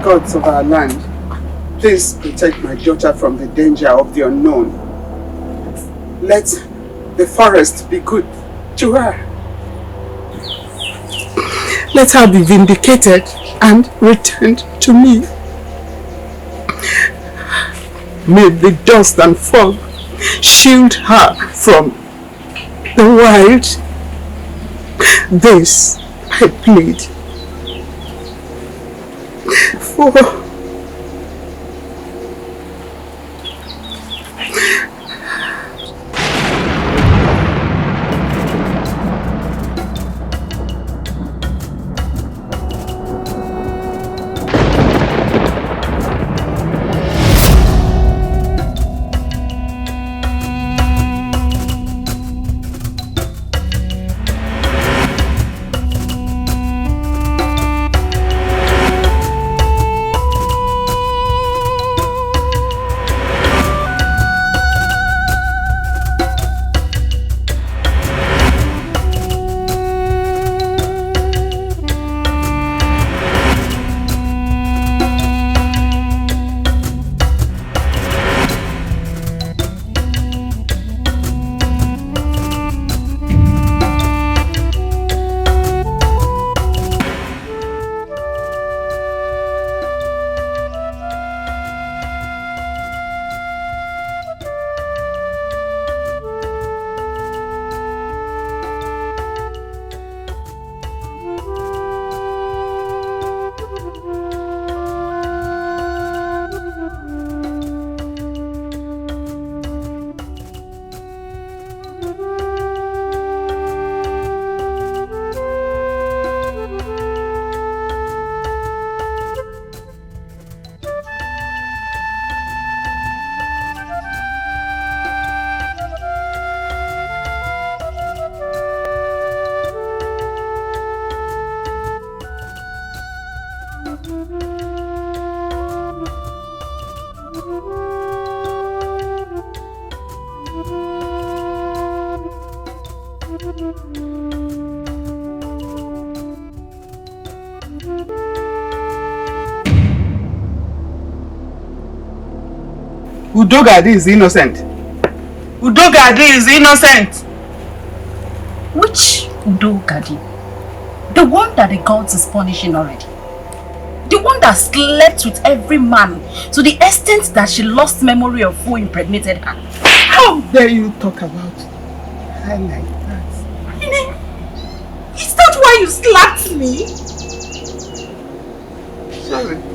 gods of our land, please protect my daughter from the danger of the unknown. Let the forest be good to her. Let her be vindicated and returned to me. May the dust and fog shield her from the wild. This I plead for Udogadi is innocent. Udogadi is innocent. Which Udogadi? The one that the gods is punishing already. The one that slept with every man to the extent that she lost memory of who impregnated her. How dare you talk about her like that? Is that why you slapped me? Sorry.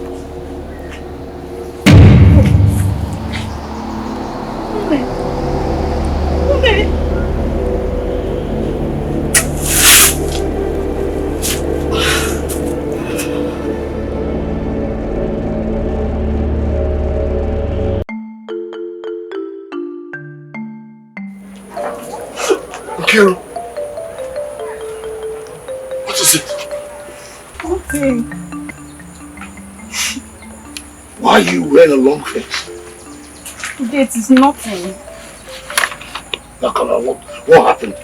What is it? Nothing. Why are you wearing a long face? It is nothing. Nakala, what happened?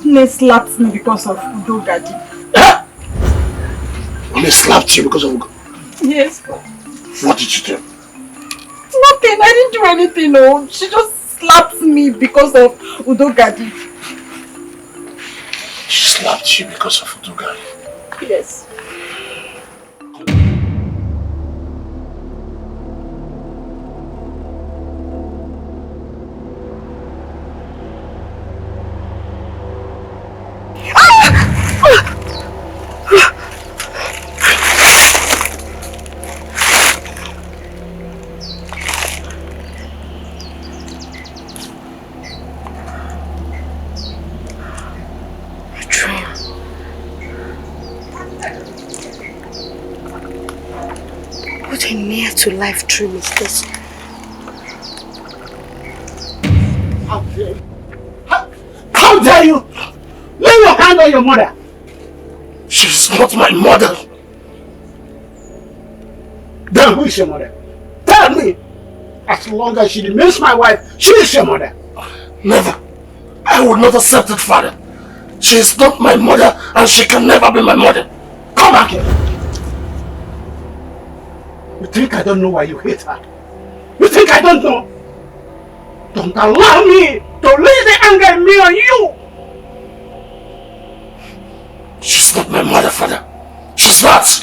They slapped me because of Udogadi. Huh? They slapped you because of Udogadi? Yes. What did you do? Nothing. I didn't do anything. No. She just slapped me because of Udogadi. She slapped you because of Udogadi? Yes. To life dream is this. How dare you? How dare you? Lay your hand on your mother. She's not my mother. Then who is your mother? Tell me. As long as she remains my wife, she is your mother. Never. I would not accept it, father. She is not my mother and she can never be my mother. Come back here! You think I don't know why you hate her? You think I don't know? Don't allow me to release the anger in me on you! She's not my mother, father. She's not!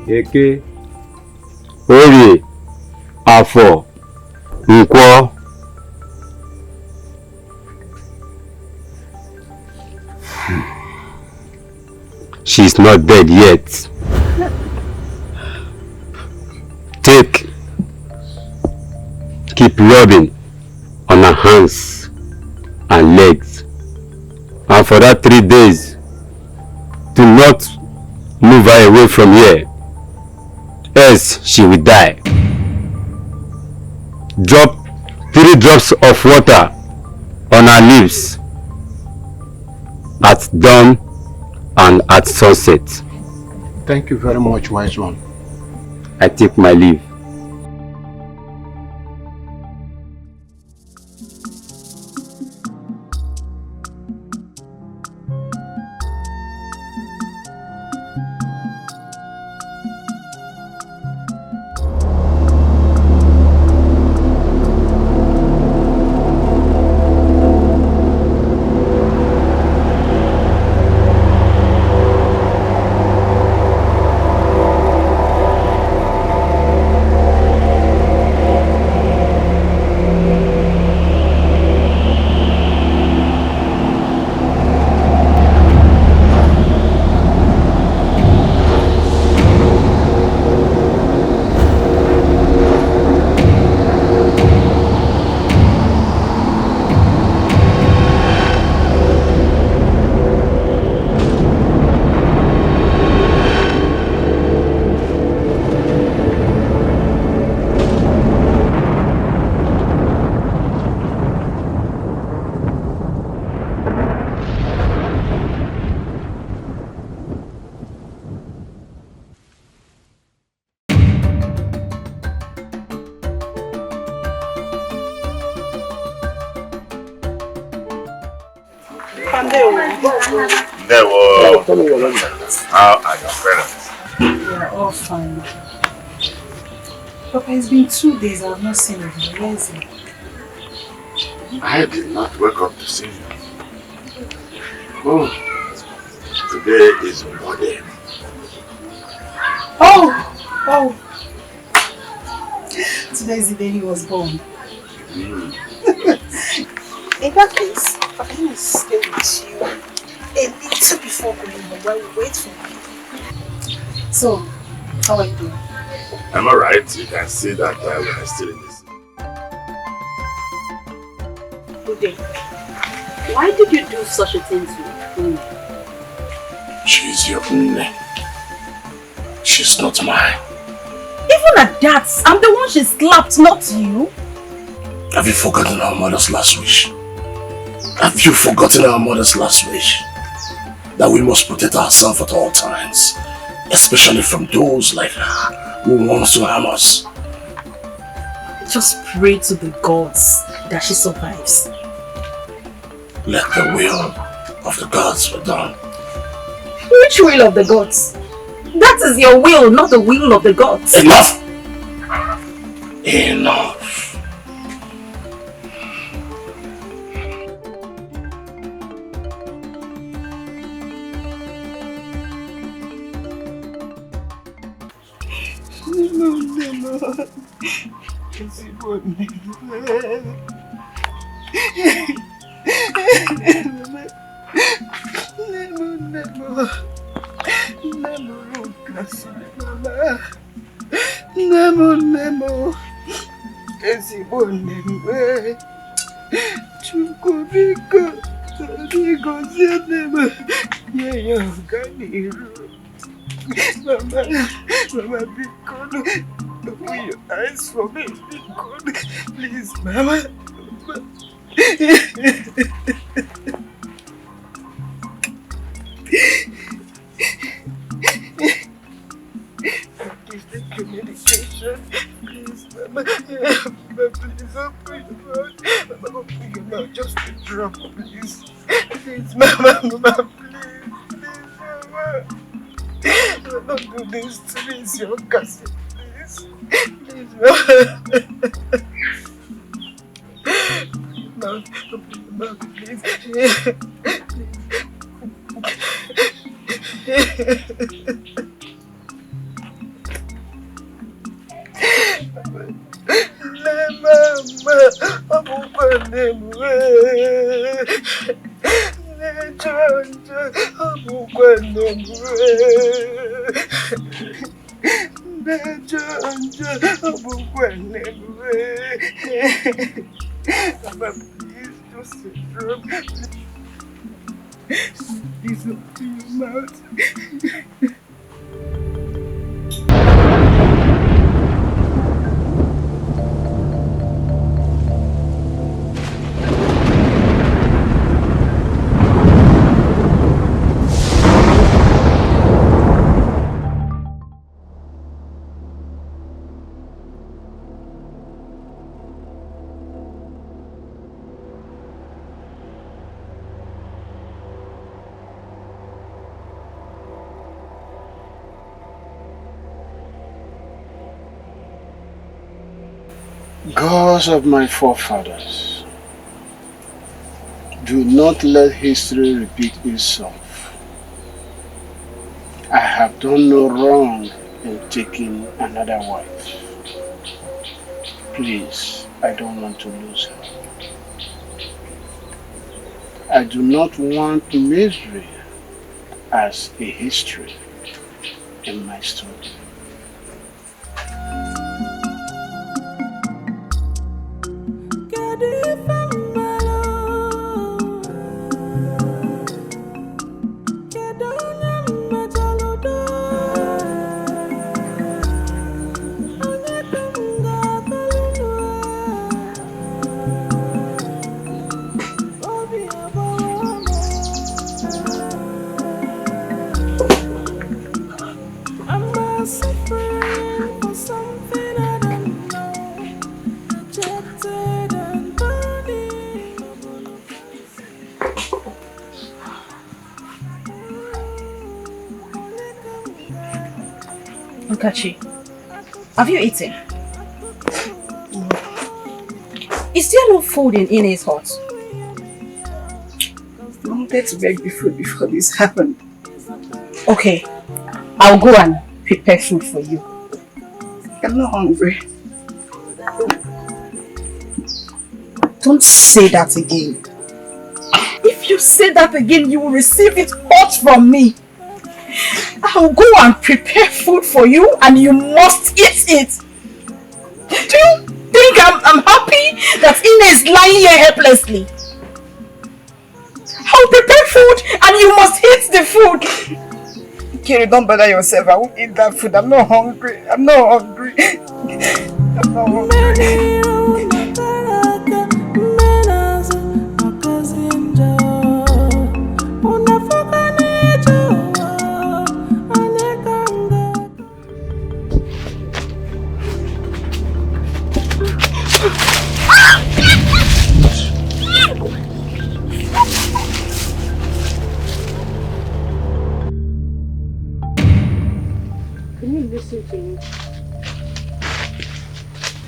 Eke, Orie, Afo, Nkwo. She's not dead yet. Take. Keep rubbing on her hands and legs. And for that 3 days, do not move her away from here. Else she will die. Drop 3 drops of water on her lips at dawn and at sunset. Thank you very much, wise one. I take my leave. How are your parents? They're all fine. Papa, it's been 2 days I've not seen him. Where is he? I did not wake up to see you. Oh, today is Monday. Oh! Today is the day he was born. In that case, Papa, let me stay with you a little before going home while we wait for him. So, how are you doing? I'm alright. You can see that we are still in this. Good day. Why did you do such a thing to me? She's your name. She's not mine. Even at that, I'm the one she slapped, not you. Have you forgotten our mother's last wish? Have you forgotten our mother's last wish? That we must protect ourselves at all times, especially from those like her who wants to harm us. Just pray to the gods that she survives. Let the will of the gods be done. Which will of the gods? That is your will, not the will of the gods. Enough! Enough! Nemo, ezigbo nne m, Chukwu biko, gọzie nne m, nye ya ọganihu. Mama, biko, open your eyes for me, biko, please, Mama. Please take your medication. Please, Mama. Mama, please open your mouth. Mama, open your mouth. Just a drop, please. Please, Mama. Mama, please. Please, Mama. Don't do this to me. It's your cousin. Please. Please, Mama. Mama, open your mouth, please. Please open your mouth. Gods of my forefathers, do not let history repeat itself. I have done no wrong in taking another wife. Please, I don't want to lose her. I do not want misery as a history in my story. Nkachi, have you eaten? Is there no food in Ine's hut? I wanted to beg the food before this happened. Okay, I'll go and prepare food for you. I'm not hungry. Don't say that again. If you say that again, you will receive it hot from me. I'll go and prepare food for you and you must eat it. Do you think I'm happy that Ine is lying here helplessly? I'll prepare food and you must eat the food. Kiri, don't bother yourself. I won't eat that food. I'm not hungry. I'm not hungry. I'm not hungry. Listen to me.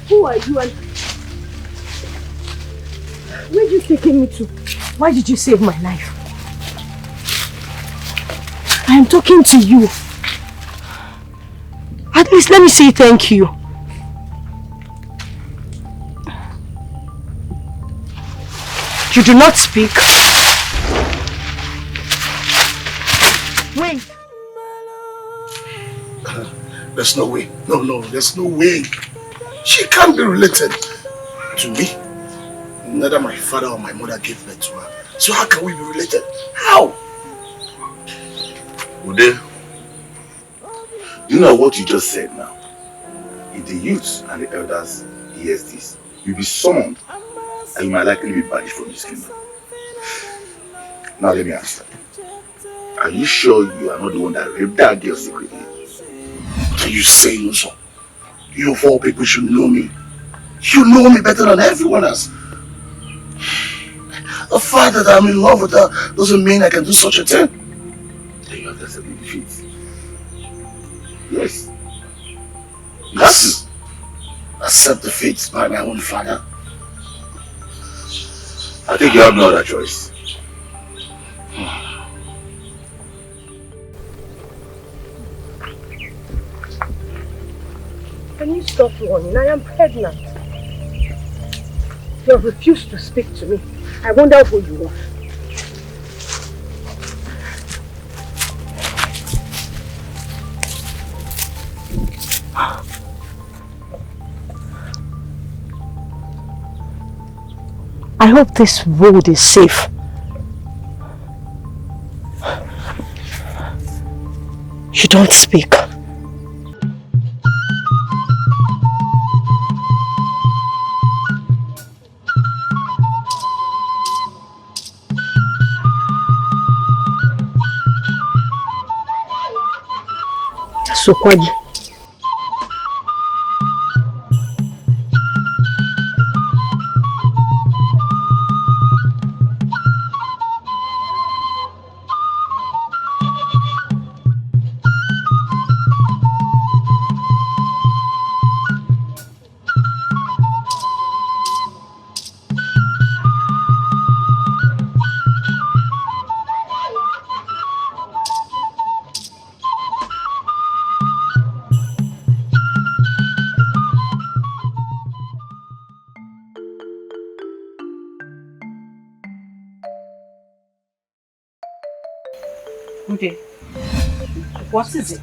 Who are you and where are you taking me to? Why did you save my life? I am talking to you. At least let me say thank you. You do not speak. Wait. There's no way. No, there's no way. She can't be related to me. Neither my father or my mother gave birth to her. So how can we be related? How? Ude, you know what you just said now? If the youths and the elders hears this, you'll be summoned and you might likely be banished from this kingdom. Now let me ask you. Are you sure you are not the one that raped that girl secretly? What are you saying, Uzo? You of all people should know me. You know me better than everyone else. The fact that I'm in love with her doesn't mean I can do such a thing. Then you have to accept the defeat. Yes. You have to. Accept defeat by my own father. I think you have no other choice. Can you stop running? I am pregnant. You have refused to speak to me. I wonder who you are. I hope this road is safe. You don't speak. Sokwaji. Okay. What is it?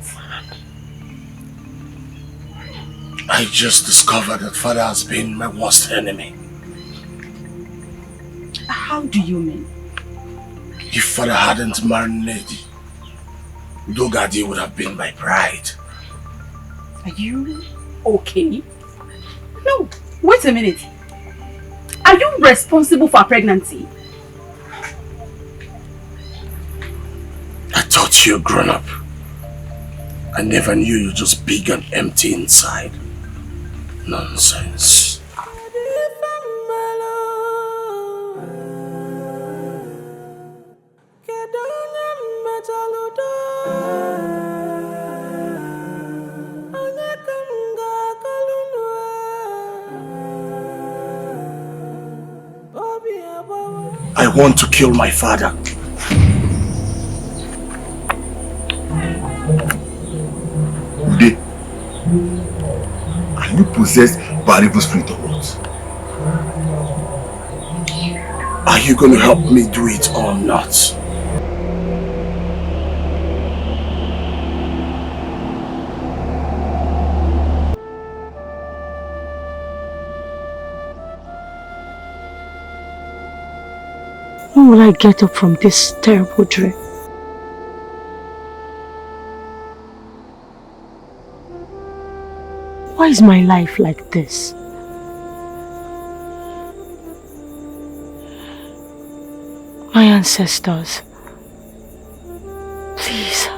I just discovered that father has been my worst enemy. How do you mean? If father hadn't married Nedi, Dogadi would have been my bride. Are you okay? No, wait a minute. Are you responsible for a pregnancy? I thought you were grown up. I never knew you were just big and empty inside. Nonsense. I want to kill my father. Ude, are you possessed by an evil spirit or what? Are you going to help me do it or not? When will I get up from this terrible dream? Why is my life like this? My ancestors, please.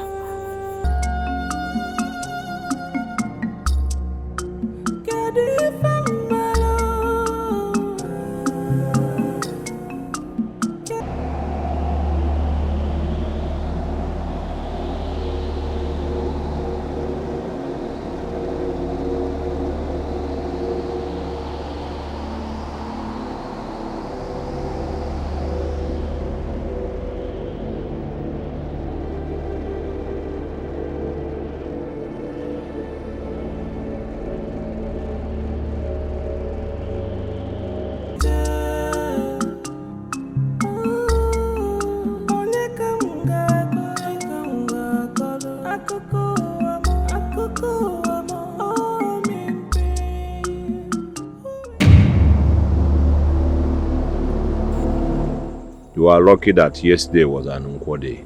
Akoko You are lucky that yesterday was an Nkwo day.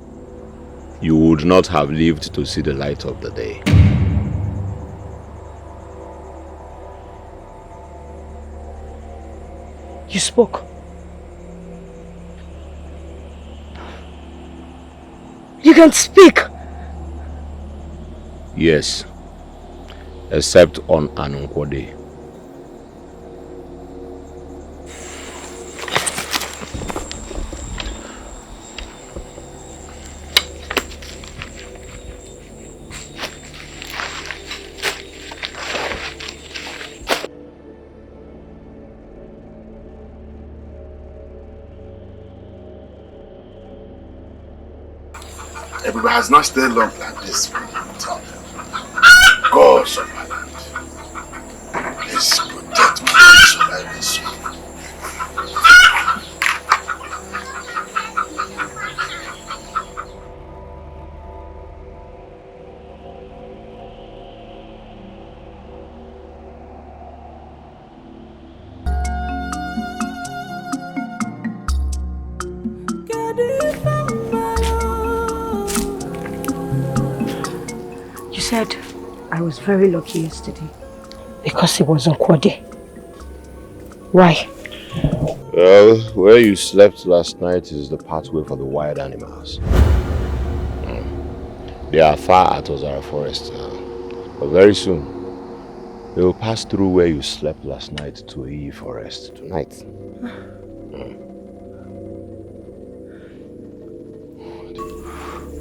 You would not have lived to see the light of the day. You spoke. You can speak. Yes, except on an Nkwo day. Everybody has not stayed long like this for a long time. Gosh, of my land. Please protect me from surviving this one. You said I was very lucky yesterday because it wasn't Kwade. Why? Well, where you slept last night is the pathway for the wild animals. They are far at Ozara Forest now, but very soon they will pass through where you slept last night to Iyi Forest tonight.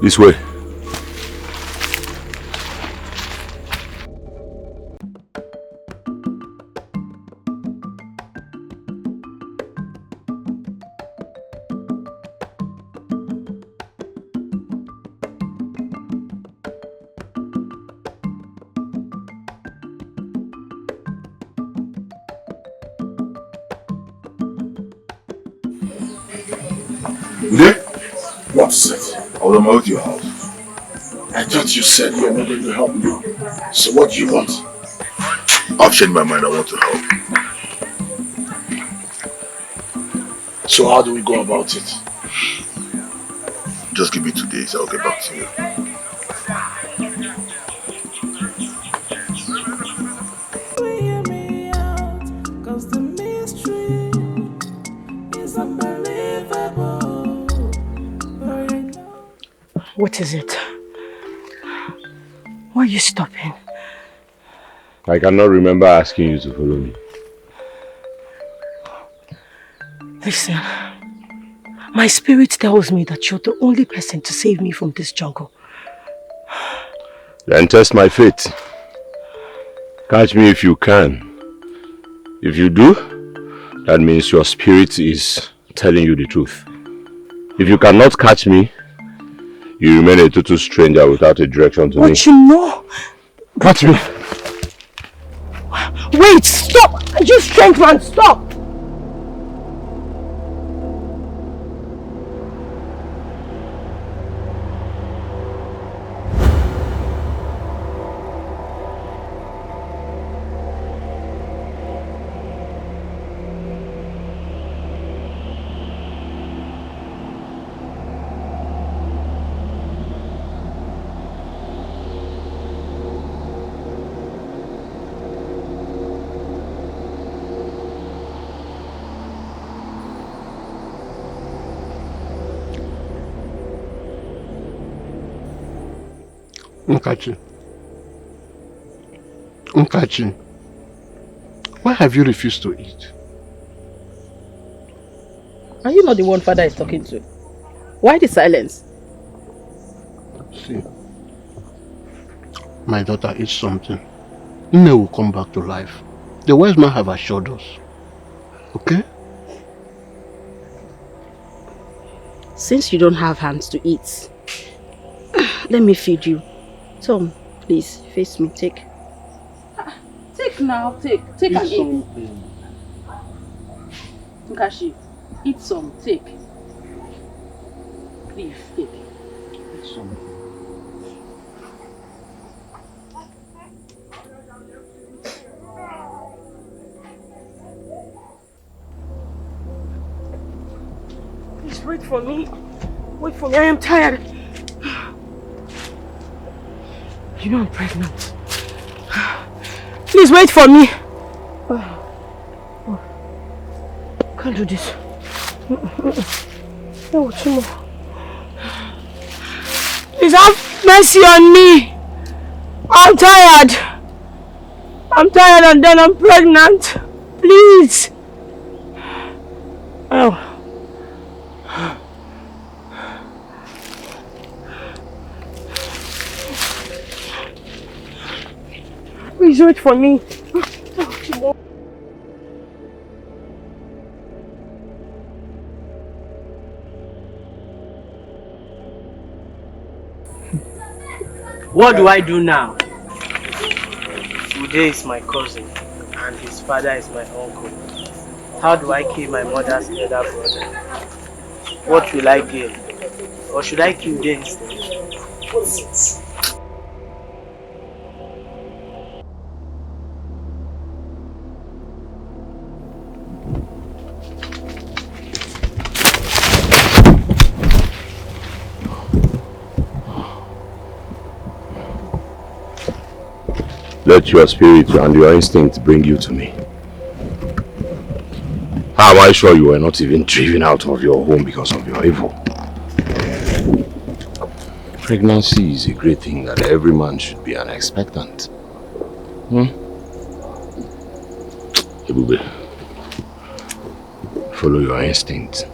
This way. What's it? I will move your house. I thought you said you were not going to help me. So what do you want? I've changed my mind. I want to help. So how do we go about it? Just give me 2 days. I'll get back to you. What is it? Why are you stopping? I cannot remember asking you to follow me. Listen, my spirit tells me that you're the only person to save me from this jungle. Then test my faith. Catch me if you can. If you do, that means your spirit is telling you the truth. If you cannot catch me, you remain a total stranger without a direction to me. But you know... Catch me! Wait! Stop! You strange man, stop! Nkachi, why have you refused to eat? Are you not the one father is talking to? Why the silence? See, my daughter eats something. Nne will come back to life. The wise man have assured us. Okay? Since you don't have hands to eat, let me feed you. Tom, please, face me, take. Take now, take and eat. Nkashi, eat some, take. Please, take. Eat some. wait for me. Wait for me, I am tired. You know I'm pregnant. Please wait for me. Can't do this. No, Chimo. Please have mercy on me. I'm tired. I'm tired and then I'm pregnant. Please. Oh. Please wait for me. What do I do now? Today is my cousin and his father is my uncle. How do I kill my mother's elder brother? What will I gain? Or should I kill them instead? Let your spirit and your instinct bring you to me. How am I sure you were not even driven out of your home because of your evil? Pregnancy is a great thing that every man should be an expectant. Ebube, follow your instinct.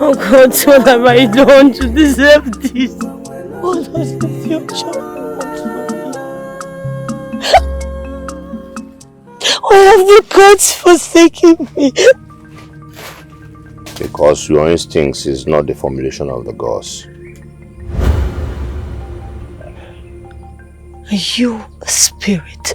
Oh God, what have I done to deserve this? What does the future want for me? Why have the gods forsaken me? Because your instincts is not the formulation of the gods. Are you a spirit?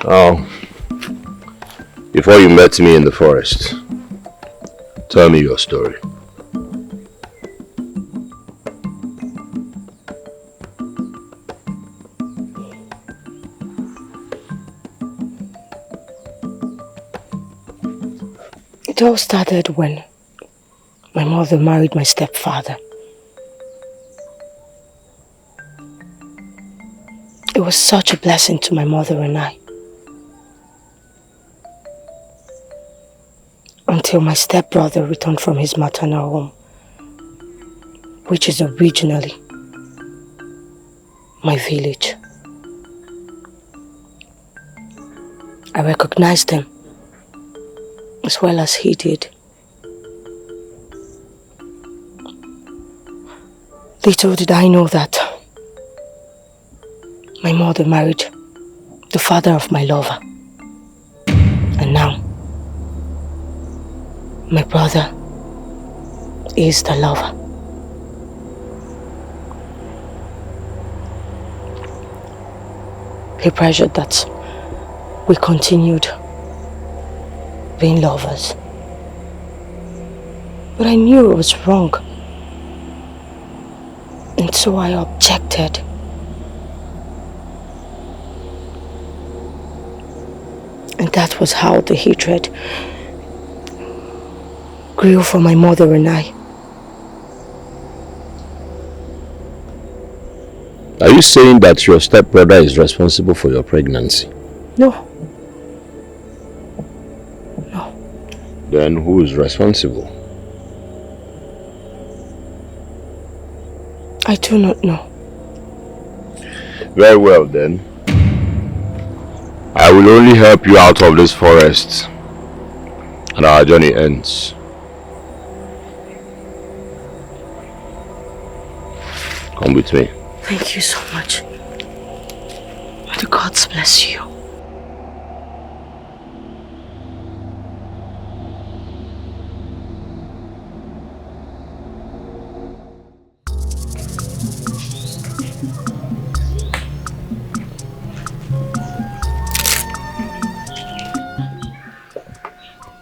Now, before you met me in the forest, tell me your story. It all started when my mother married my stepfather. It was such a blessing to my mother and I. Until my stepbrother returned from his maternal home, which is originally my village. I recognized him as well as he did. Little did I know that my mother married the father of my lover. And now, my brother is the lover. He pressured that we continued being lovers. But I knew it was wrong. And so I objected. And that was how the hatred grew for my mother and I. Are you saying that your stepbrother is responsible for your pregnancy? No. Then who is responsible? I do not know. Very well then. I will only help you out of this forest and our journey ends. Come with me. Thank you so much. May the gods bless you.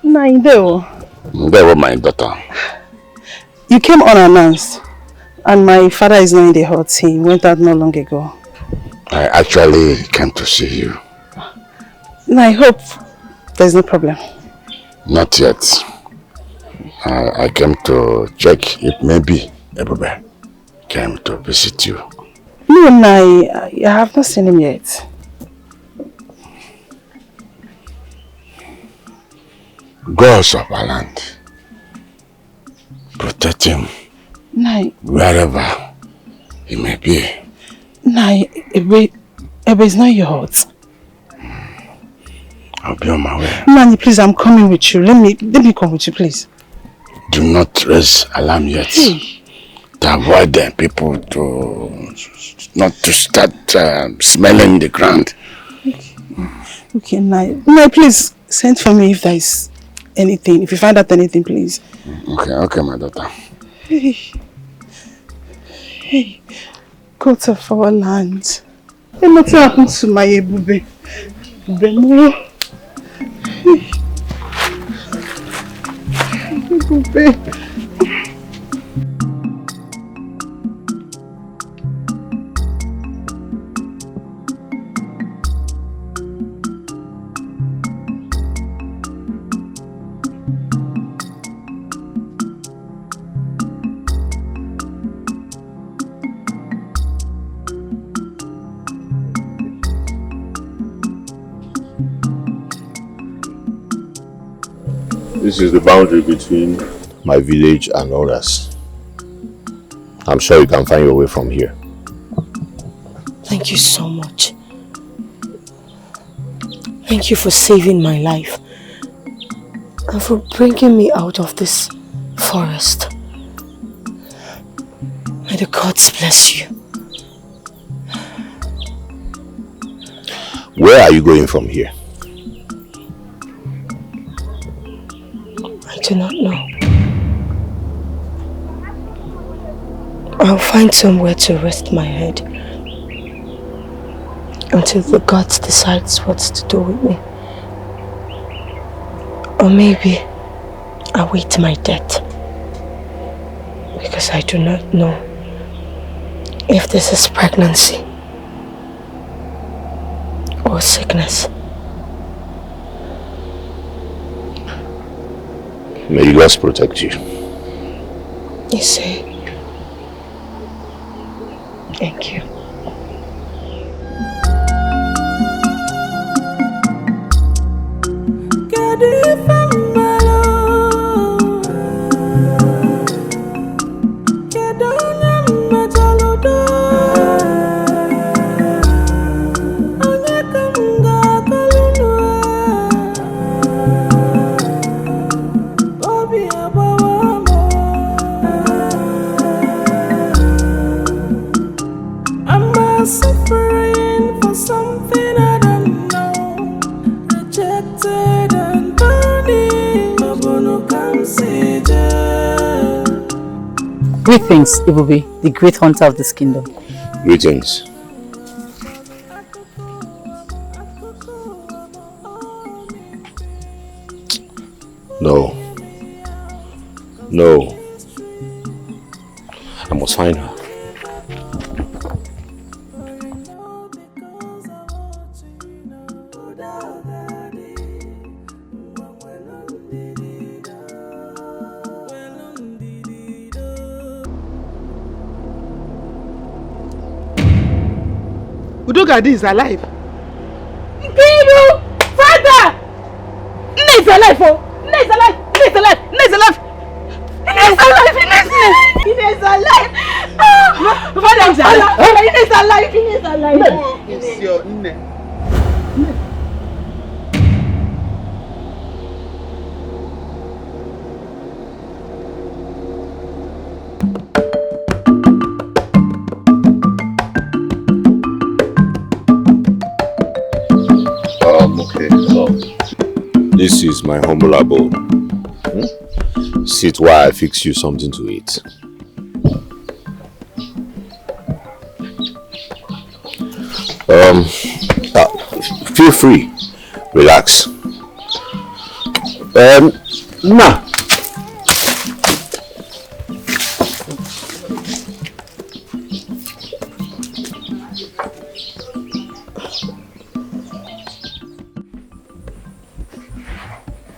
Naido. There, my daughter. You came unannounced, and my father is not in the hut. He went out not long ago. I actually came to see you. And I hope there's no problem. Not yet. I came to check if maybe Ebube came to visit you. No, I have not seen him yet. Gods of our land, protect him wherever he may be. Ebe is not your hut. I'll be on my way. Nani, please, I'm coming with you. Let me come with you, please. Do not raise alarm yet. Hey. To avoid them people not to start smelling the ground. Okay, Nai, please send for me if there is anything. If you find out anything, please. Okay, my daughter. Hey, God of our land. Hey, what happened to my Ebube? Ebube. This is the boundary between my village and others. I'm sure you can find your way from here. Thank you so much. Thank you for saving my life and for bringing me out of this forest. May the gods bless you. Where are you going from here? I do not know. I'll find somewhere to rest my head until the gods decides what to do with me. Or maybe await my death, because I do not know if this is pregnancy or sickness. May the gods protect you. You see? Thank you. Suffering for something I don't know, rejected and burning. Greetings, Ebube, the great hunter of this kingdom. Greetings. No. I must find her. Udogadi is alive. Kiru! Father! Nne is alive, oh! Nne is alive! Nne is alive! Nne is alive! Nne is alive! Nne is alive! Father is alive! Nne is alive! Nne is alive! Who is your Nne? Okay. This is my humble abode. Sit while I fix you something to eat. Feel free. Relax.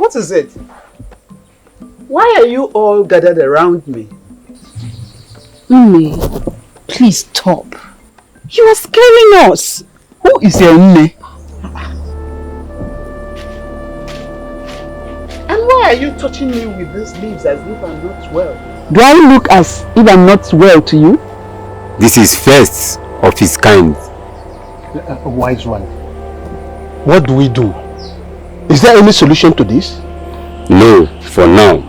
What is it? Why are you all gathered around me? Nne, please stop. You are scaring us. Who is your Nne? And why are you touching me with these leaves as if I'm not well? Do I look as if I'm not well to you? This is first of his kind. Wise one. What do we do? Is there any solution to this? No, for now.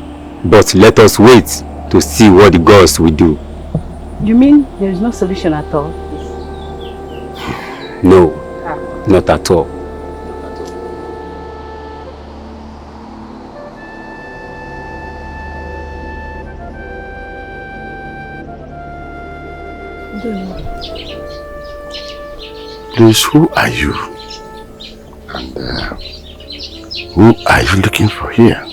But let us wait to see what the gods will do. You mean there is no solution at all? No, not at all. Please, who are you? And who are you looking for here?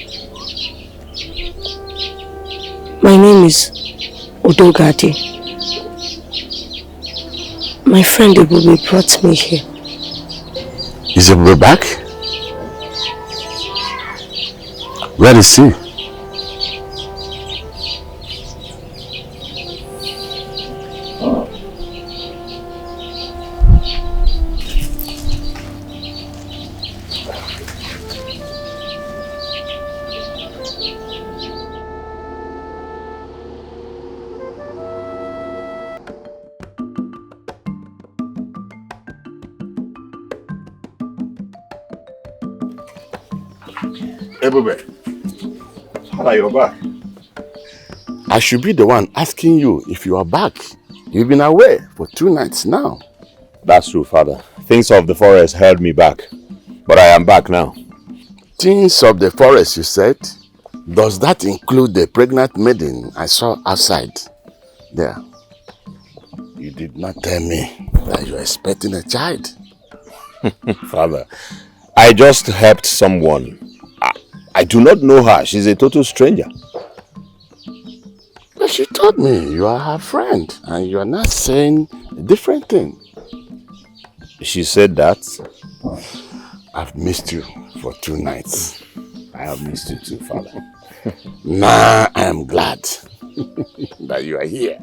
My name is Udogadi. My friend Ebube brought me here. Is Ebube back? Where is he? Ebube, how are you back? I should be the one asking you if you are back. You've been away for 2 nights now. That's true, Father. Things of the forest held me back, but I am back now. Things of the forest, you said? Does that include the pregnant maiden I saw outside there? You did not tell me that you are expecting a child. Father, I just helped someone. I do not know her. She's a total stranger. But she told me you are her friend and you are not saying a different thing. She said that? I've missed you for 2 nights. I have missed you too, Father. Now I am glad that you are here.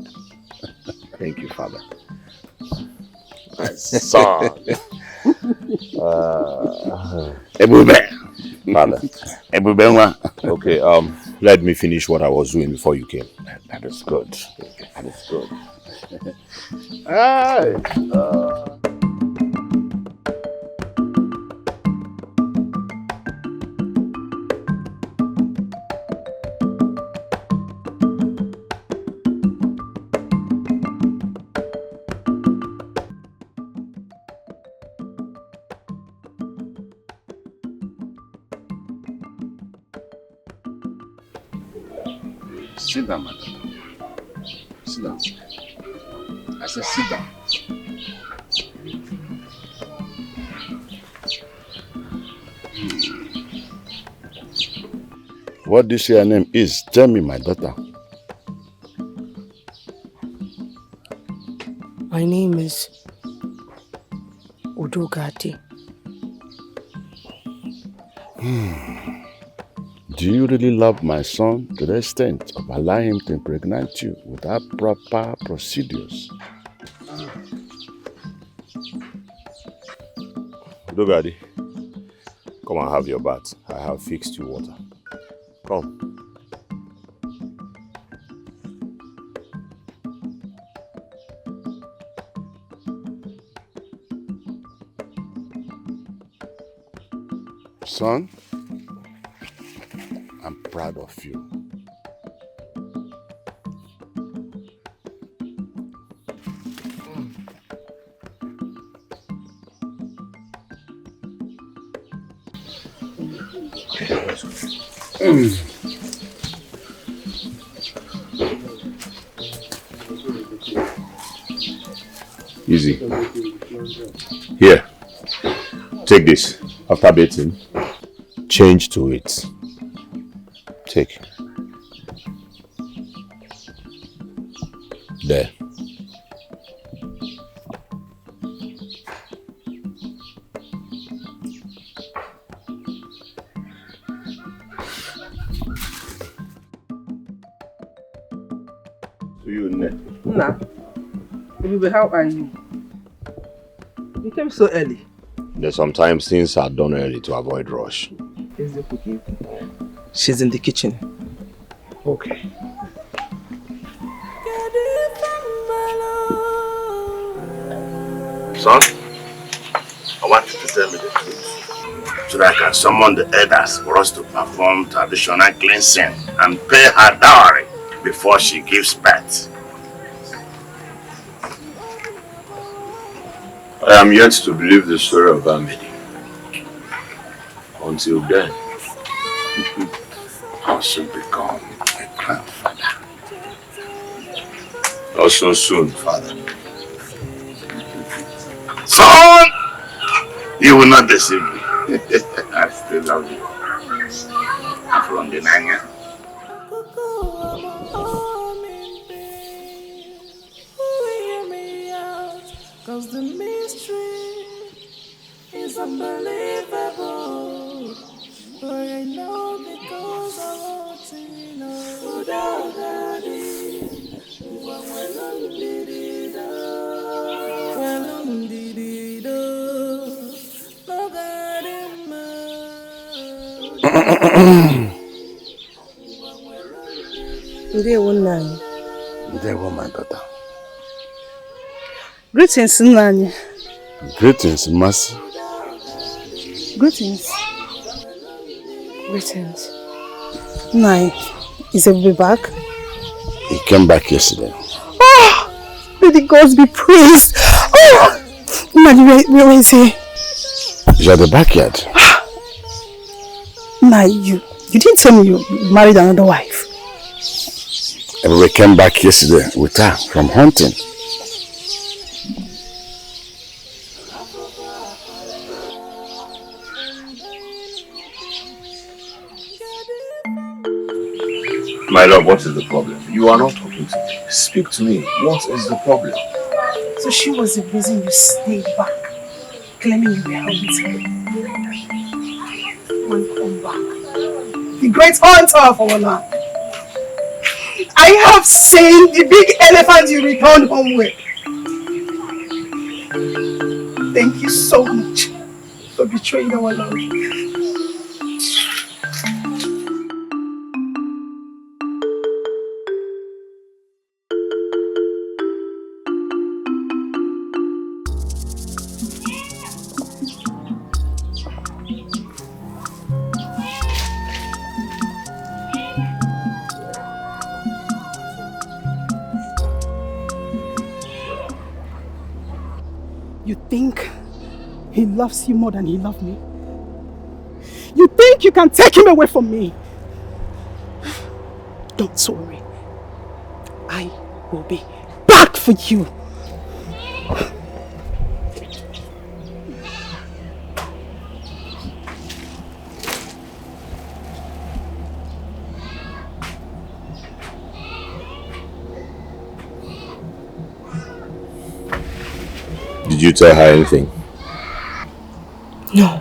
Thank you, Father. My son. Ebube. Father. Ebube. Okay, let me finish what I was doing before you came. That is good. That is good. Sit down, madam. Sit down. I said sit down. What this your name is? Tell me, my daughter. My name is Udogadi. Do you really love my son to the extent of allowing him to impregnate you without proper procedures? Udogadi, come and have your bath. I have fixed you water. Come. Son, I'm proud of you. Easy. Here. Take this. After bathing, change to it. Take. There. To you, Ne. Nah. Baby, how are you? You came so early. There's sometimes things are done early to avoid rush. Is the cooking? She's in the kitchen. Okay. Son, I want you to tell me the truth, so that I can summon the elders for us to perform traditional cleansing and pay her dowry before she gives birth. I am yet to believe the story of Maid. Until then, I should become a grandfather. not so soon, Father. Son, you will not deceive me. I still love you. From the Nanya. Cause the mystery is unbelievable. But I know because I want to know. Ndewo, my daughter. Greetings, Nani. Greetings, Mercy. Greetings. Greetings. Nai, is everybody back? He came back yesterday. Oh, may the gods be praised. Oh, Nani, where is he? He's at the backyard. Nai, you didn't tell me you married another wife. And we came back yesterday with her from hunting. My love, what is the problem? You are not talking to me. Speak to me. What is the problem? So she was the reason you stayed back, claiming you were hunting. Welcome back. The great hunter of our land. I have seen the big elephant you returned home with. Thank you so much for betraying our love. You think he loves you more than he loved me? You think you can take him away from me? Don't worry. I will be back for you. Did you tell her anything? No.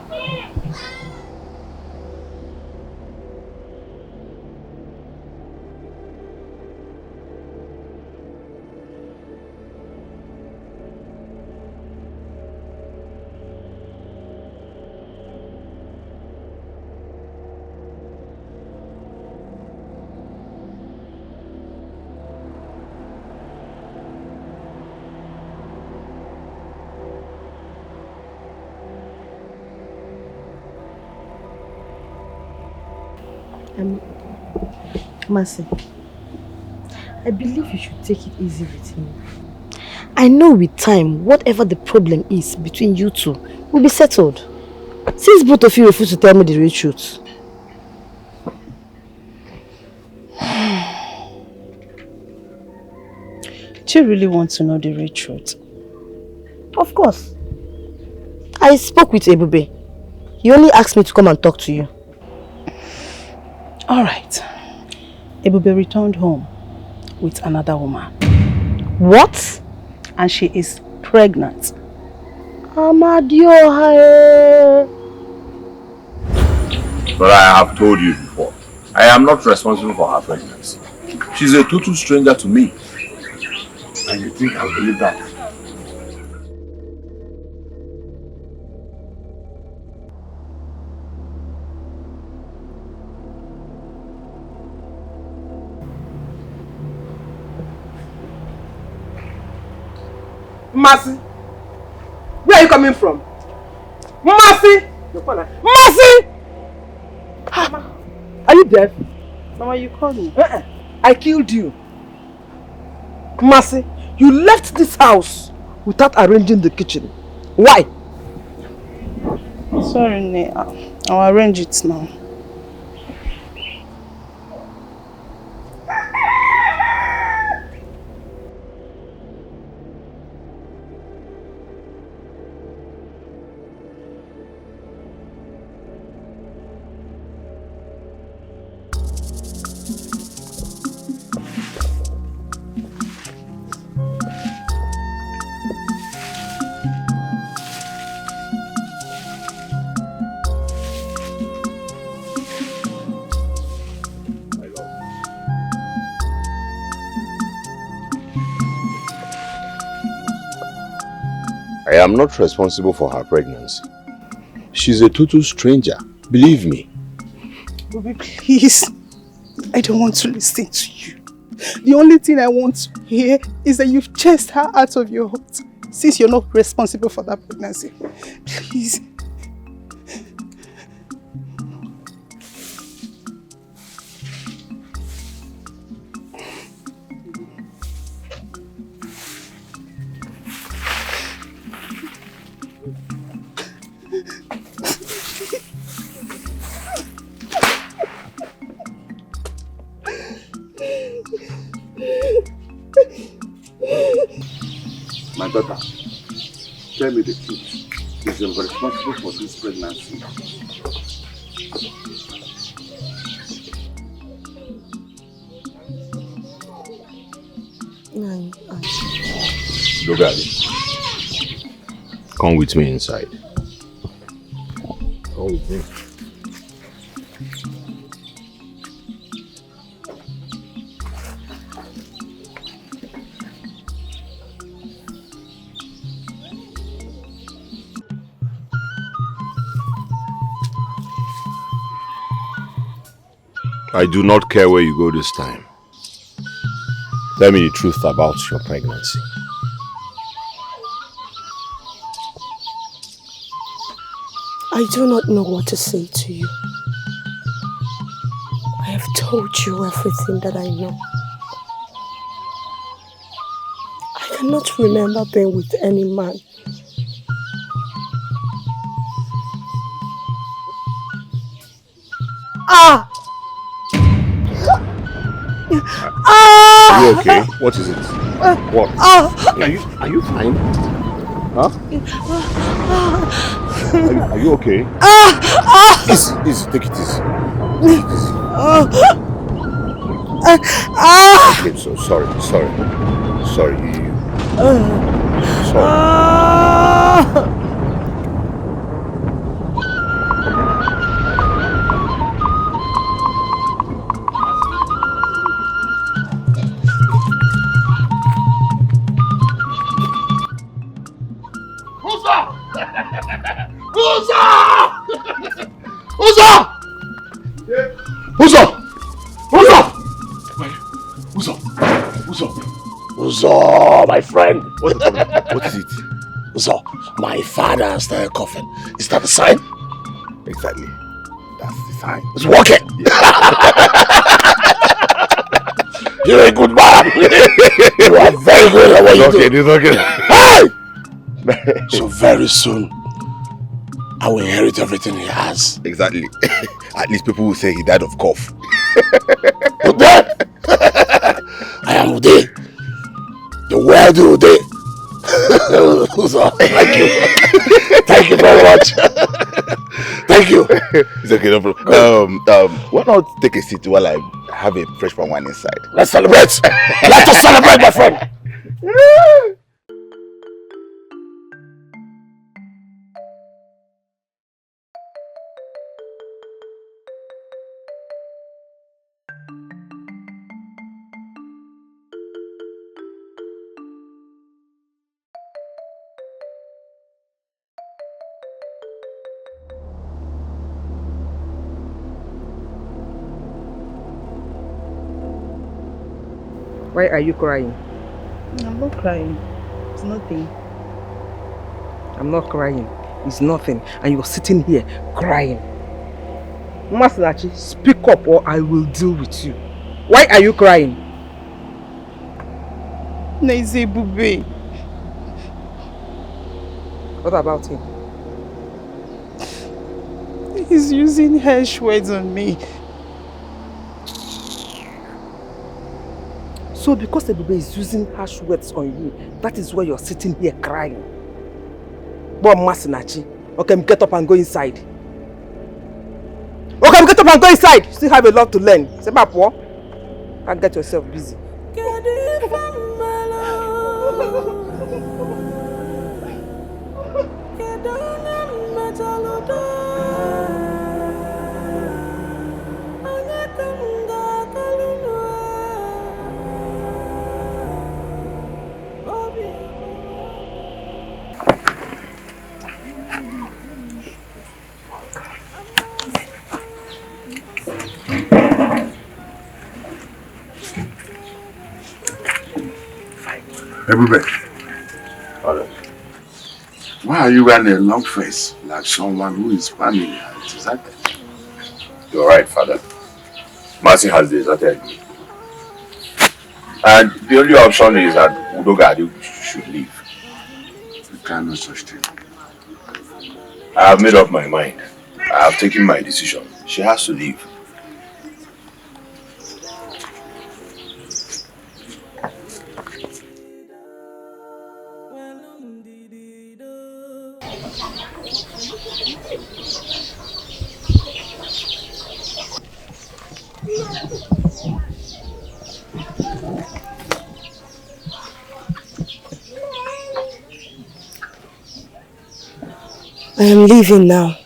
Mercy, I believe you should take it easy with him. I know with time, whatever the problem is between you two will be settled. Since both of you refuse to tell me the real truth. Do you really want to know the real truth? Of course. I spoke with Ebube. He only asked me to come and talk to you. Alright. Ebube returned home with another woman. What? And she is pregnant. Amadioha. But I have told you before, I am not responsible for her pregnancy. She's a total stranger to me. And you think I'll believe that? Mercy, where are you coming from? Mercy! Mercy! Are you deaf? Mama, you called me. I killed you. Mercy, you left this house without arranging the kitchen. Why? Sorry, Ne. I'll arrange it now. I am not responsible for her pregnancy. She's a total stranger, believe me. Bobby, please. I don't want to listen to you. The only thing I want to hear is that you've chased her out of your heart, since you're not responsible for that pregnancy. Please. My daughter, tell me the truth. Is you responsible for this pregnancy? Dogari, come with me inside. Come with me. I do not care where you go this time. Tell me the truth about your pregnancy. I do not know what to say to you. I have told you everything that I know. I cannot remember being with any man. Ah! Are you okay? What is it? What? Are you fine? Huh? Are you okay? Easy, easy, take it easy. Take it easy. Okay, so sorry. Sorry. Uzo, my friend. What is it? Uzo, my father has started coughing. Is that a sign? Exactly. That's the sign. It's working. You're a good man. You are very good at what you do. It's okay. Hey! So very soon, I will inherit everything he has. Exactly. At least people will say he died of cough. Ude! I am Ude. The world Ude. So, thank you. Thank you very much. Thank you. It's okay, no problem. Why not take a seat while I have a fresh palm wine inside? Let's celebrate. Let us celebrate, my friend. Why are you crying? I'm not crying. It's nothing. I'm not crying. It's nothing. And you're sitting here crying. Masinachi, speak up or I will deal with you. Why are you crying? Bube. What about him? He's using harsh words on me. So because Ebube is using harsh words on you, that is why you're sitting here crying. But Masinachi, okay, get up and go inside. Okay, get up and go inside. You still have a lot to learn. Say Mapo, and get yourself busy. Everybody. Why are you wearing a long face like someone who is family and deserted? You're right, Father. Mercy has deserted me. And the only option is that Udogadi should leave. You can't do such thing. I have made up my mind. I have taken my decision. She has to leave. I am leaving now.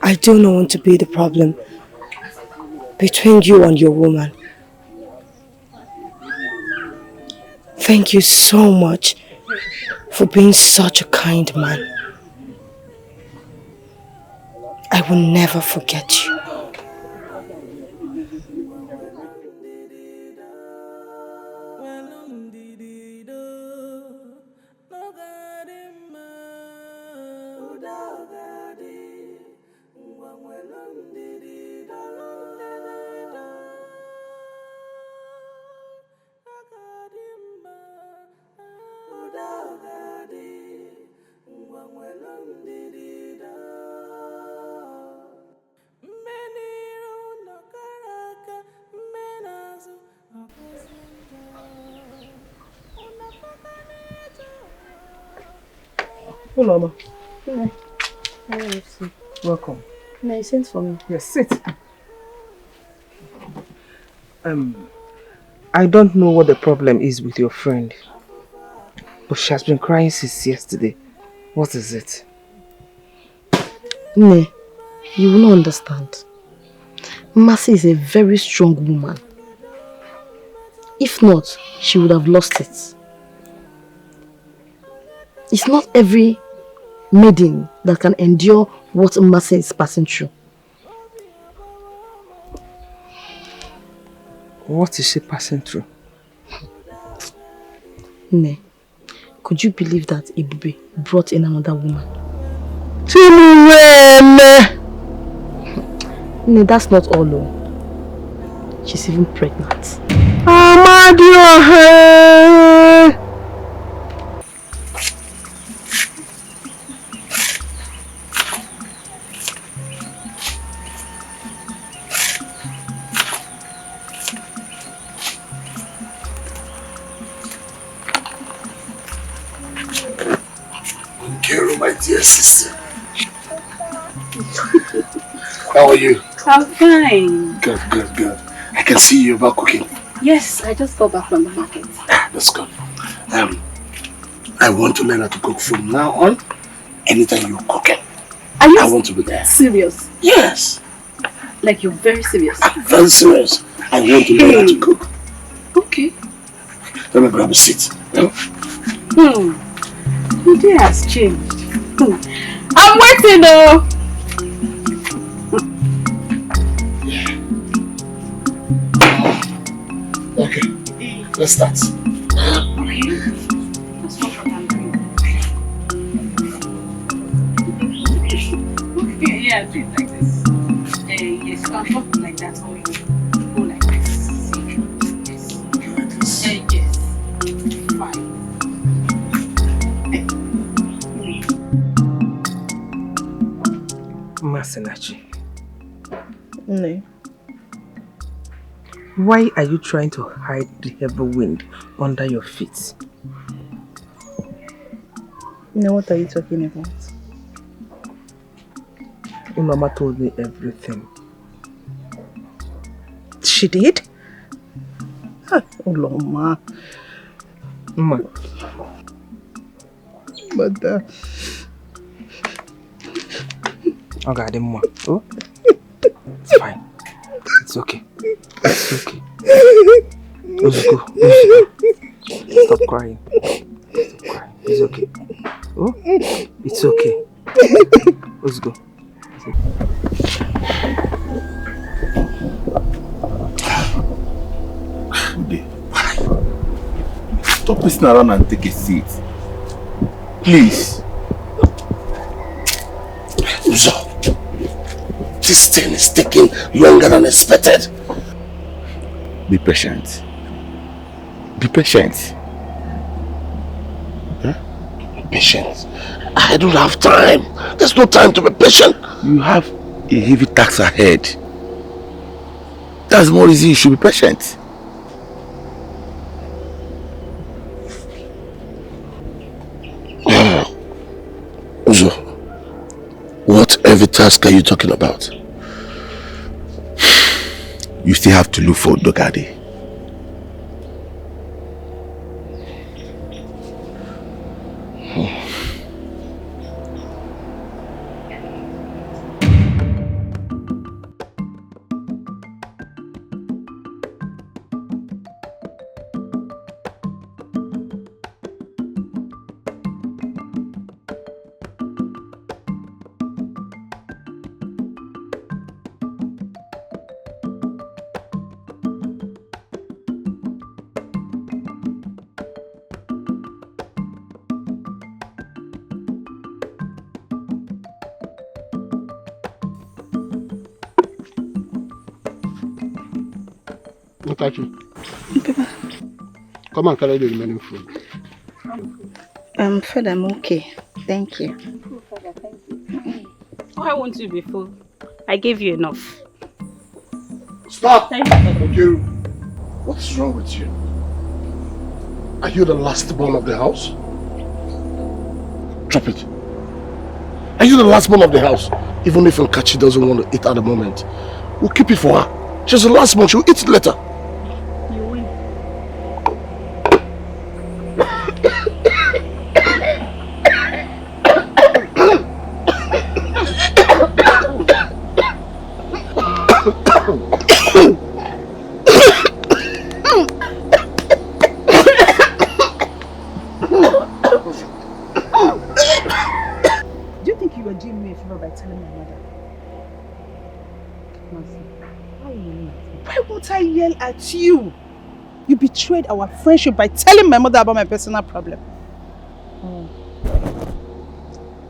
I do not want to be the problem between you and your woman. Thank you so much for being such a kind man. I will never forget you. Hello, Mama. Hi. Welcome. You sent for me. Yes, sit. I don't know what the problem is with your friend, but she has been crying since yesterday. What is it? Ne, you will not understand. Mercy is a very strong woman. If not, she would have lost it. It's not every maiden that can endure what Mercy is passing through. What is she passing through? Ne, could you believe that Ebube brought in another woman? Ne, that's not all though. She's even pregnant. Kero, my dear sister. How are you? I'm fine. Good, good, good. I can see you're back cooking. Yes, I just got back from the market. That's good. I want to learn how to cook from now on. Anytime you're cooking, Are you I want to be there. serious? Yes. Like you're very serious? I'm very serious. I want to learn how to cook. Okay. Let me grab a seat. Your day has changed. I'm waiting though. Let's start. Okay. That's not what I'm doing. Okay, yeah, do it like this. Yes, you can talk like that or you go like this. Yes. Yes. Fine. Masinachi. No. Why are you trying to hide the heavy wind under your feet? No, what are you talking about? Mama told me everything. She did? Oh, Loma. Ma. But Okay, then Ma. Oh? It's fine. It's okay. It's okay. Let's go. Stop crying. Stop crying. It's okay. Oh? It's okay. Let's go. Stop pissing around and take a seat. Please. So, this thing is taking longer than expected. Be patient. Be patient. Huh? Patient? I don't have time. There's no time to be patient. You have a heavy task ahead. That's more reason you should be patient. Uzo, what heavy task are you talking about? You still have to look for Dogade. Come and carry the remaining food. I'm fed, I'm okay. Thank you. Why won't you be full? I gave you enough. Stop! Thank you. What's wrong with you? Are you the last born of the house? Drop it. Are you the last born of the house? Even if Nkachi doesn't want to eat at the moment, we'll keep it for her. She's the last born, she'll eat it later. You win. do you think you were doing me a favor by telling my mother? Why won't I yell at you? You betrayed our friendship by telling my mother about my personal problem.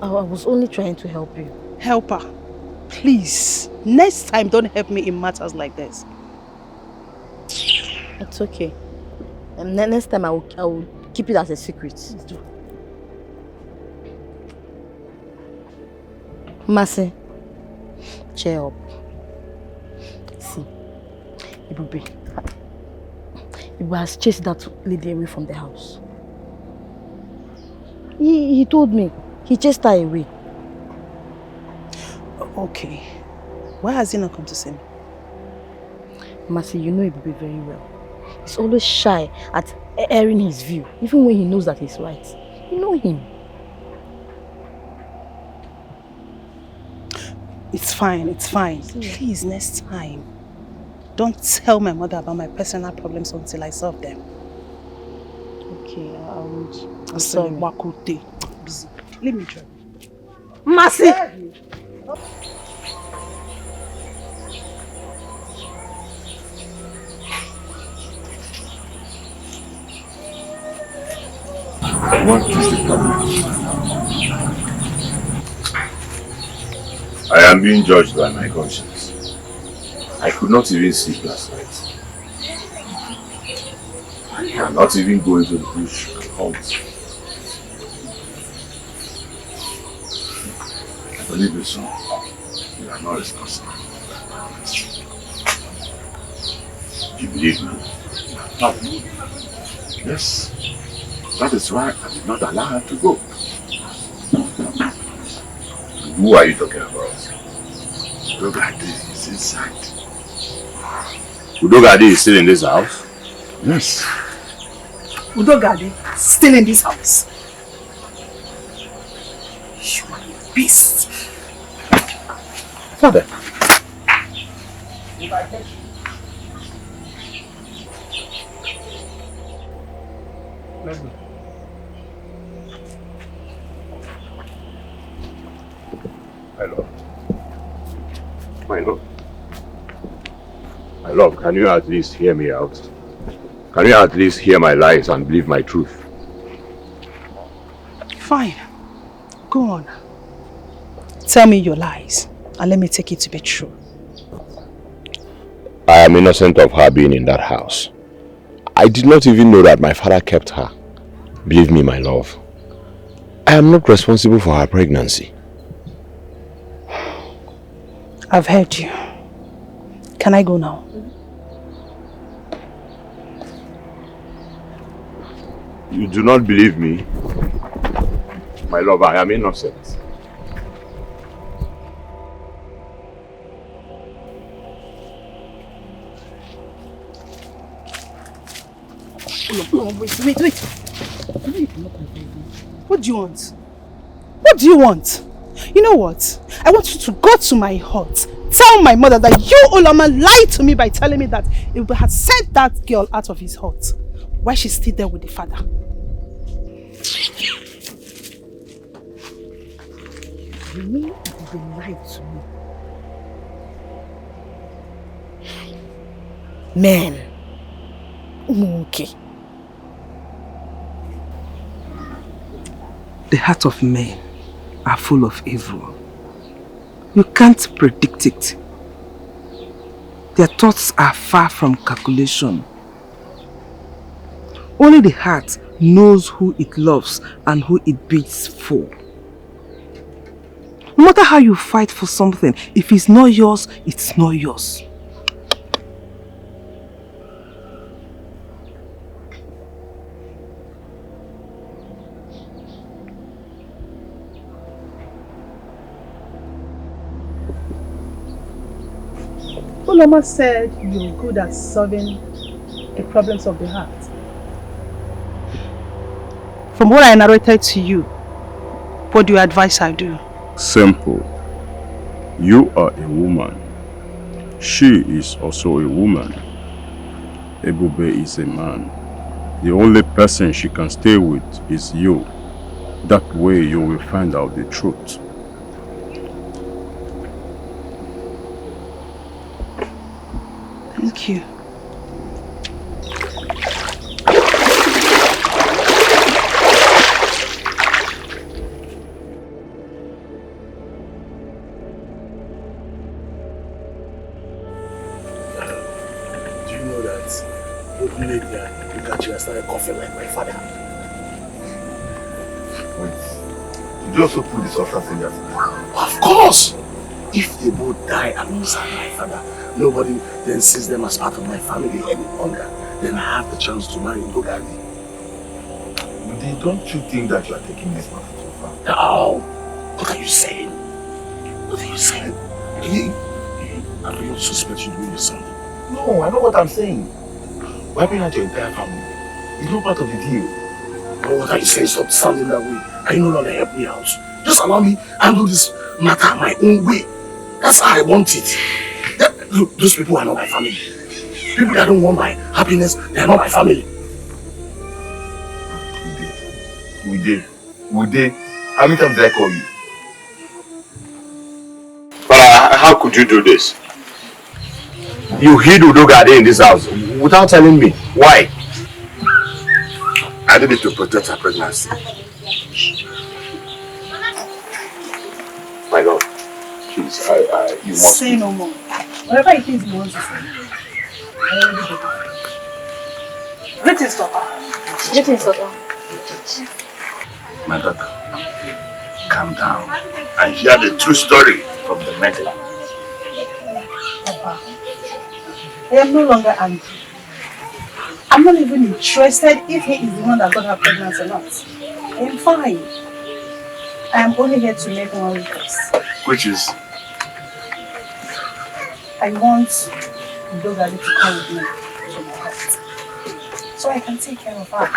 I was only trying to help you. Help her. Please. Next time, don't help me in matters like this. It's okay. And next time I will keep it as a secret. Mercy, cheer up. See, Ibu has chased that lady away from the house. He told me. He chased her away. Okay. Why has he not come to see me? Mercy, you know Ibu very well. He's always shy at airing his view, even when he knows that he's right. You know him. It's fine, it's fine. Please, next time, don't tell my mother about my personal problems until I solve them. Okay, I won't. I'm sorry. Busy. Let me try. Mercy! What is the problem? I am being judged by my conscience. I could not even sleep last night. I cannot even go into the bush and hunt. I believe you, son. You are not responsible. You believe me? No. Yes. That is why I did not allow her to go. Who are you talking about? Udogade is inside. Udogade is still in this house? Yes. Udogade still in this house. You are a beast. Father. Let's go. My love. My love. My love, can you at least hear me out? Can you at least hear my lies and believe my truth? Fine. Go on. Tell me your lies and let me take it to be true. I am innocent of her being in that house. I did not even know that my father kept her. Believe me, my love. I am not responsible for her pregnancy. I've heard you. Can I go now? You do not believe me? My love, I am innocent. Wait. What do you want? What do you want? You know what? I want you to go to my hut. Tell my mother that you, Ulama, lied to me by telling me that Ibu had sent that girl out of his hut. Why she's still there with the father? You mean Ibu lied to me? Man. Okay. The heart of men are full of evil. You can't predict it. Their thoughts are far from calculation. Only the heart knows who it loves and who it beats for. No matter how you fight for something, if it's not yours, it's not yours. Ulama said you're good at solving the problems of the heart. From what I narrated to you, what do you advise I do? Simple. You are a woman. She is also a woman. Ebube is a man. The only person she can stay with is you. That way you will find out the truth. Thank you. Do you know that old lady that look at you and started coughing like my father? Wait. Did you also put the substance in your food? Of course! If they both die alongside my father, nobody then sees them as part of my family any longer. Then I have the chance to marry Udogade. But don't you think that you are taking this matter too far? No! What are you saying? What are you saying? I don't suspect you doing something. No, I know what I'm saying. Wiping out your entire family is not part of the deal. Oh, what are you saying? Stop sounding that way. Can you no longer help me out? Just allow me handle this matter my own way. That's how I want it. Look, those people are not my family. People that don't want my happiness, they are not my family. We did. How many times did I call you? But how could you do this? You hid Udogade in this house without telling me. Why? I did it to protect her pregnancy. My love, please, you must say no more. Whatever it is you want to say. Greetings, Papa. Greetings, Papa. My daughter, calm down and hear the true story of the matter. Papa, I am no longer angry. I'm not even interested if he is the one that got her pregnant or not. I am fine. I am only here to make one request. Which is? I want Dogari to come with me to my house so I can take care of her.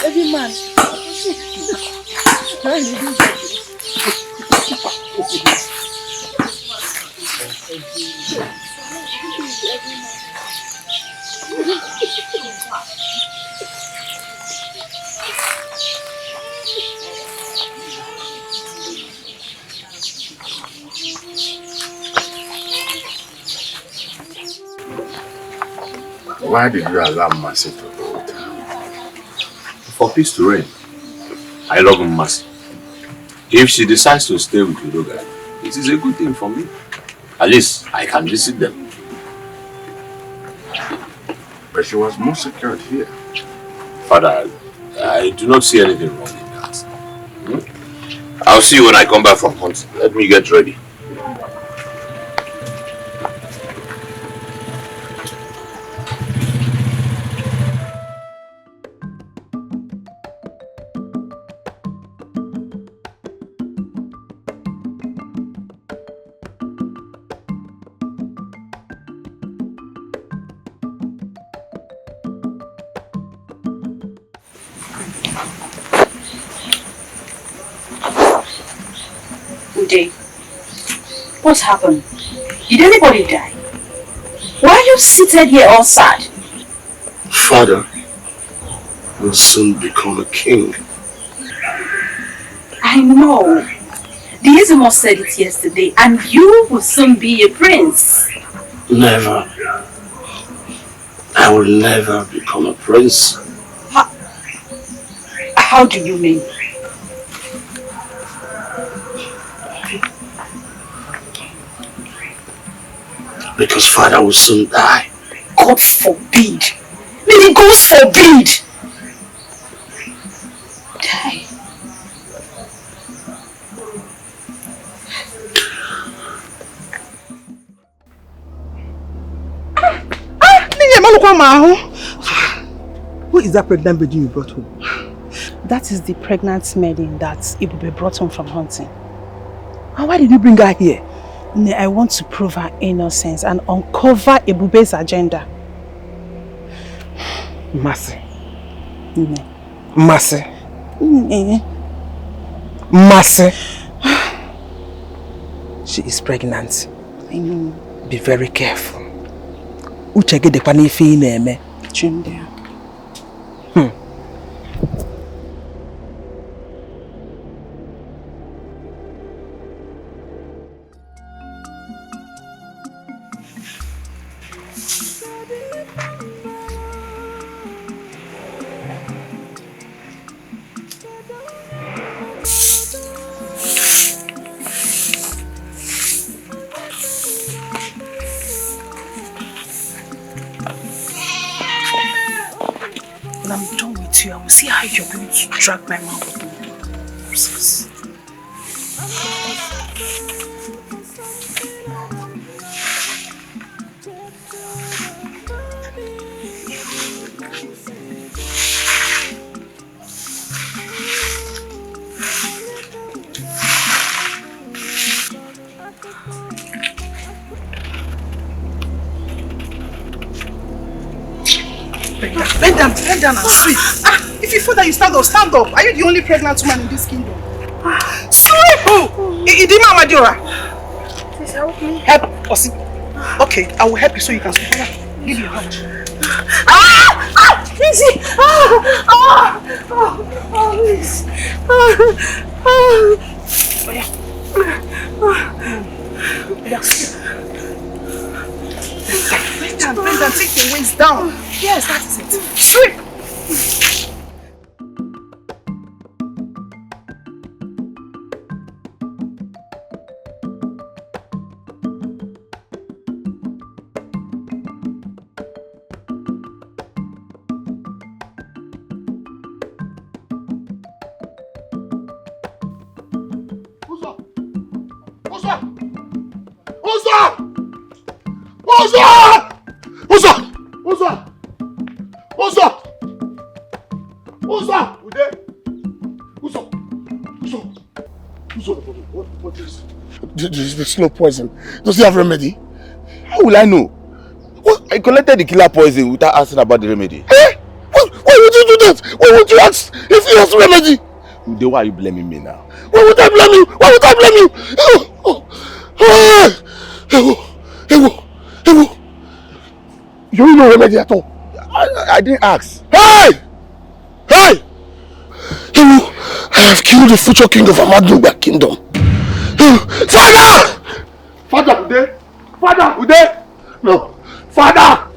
Every man. Why did you allow Mercy to go with her? For peace to reign. I love Mercy. If she decides to stay with Udoga, it is a good thing for me. At least I can visit them. But she was more secured here. Father, I do not see anything wrong in that. I'll see you when I come back from hunting. Let me get ready. What happened? Did anybody die? Why are you seated here all sad? Father will soon become a king. I know. The Izimo said it yesterday, and you will soon be a prince. Never. I will never become a prince. How do you mean? Because father will soon die. God forbid. May the gods forbid. Die. Who is that pregnant baby you brought home? That is the pregnant maiden that Ibube brought home from hunting. And why did you bring her here? I want to prove her innocence and uncover Ibube's agenda. Mercy. Mercy. Mercy. She is pregnant. I know. Be very careful. Uchege de kwani ife ina-eme. Chundia. When I'm done with you, I will see how you're going to drag my mouth. Bend down and sleep. If you feel that you stand up, stand up. Are you the only pregnant woman in this kingdom? Sleep! Idima Madiora. Please help me. Help, Osi. Okay, I will help you so you can sleep. Give me your hand. Easy! Please. Bring down, take your wings down. Yes, that is it. Sweep. There's no poison. Does he have remedy? How will I know? What? I collected the killer poison without asking about the remedy. Eh? Why would you do that? Why would you ask if he has remedy? Ude, why are you blaming me now? Why would I blame you? Why would I blame you? Ewo. You don't know remedy at all. I didn't ask. Hey! Ewo, I have killed the future king of Amadugba kingdom. Father! Ude! No. Father!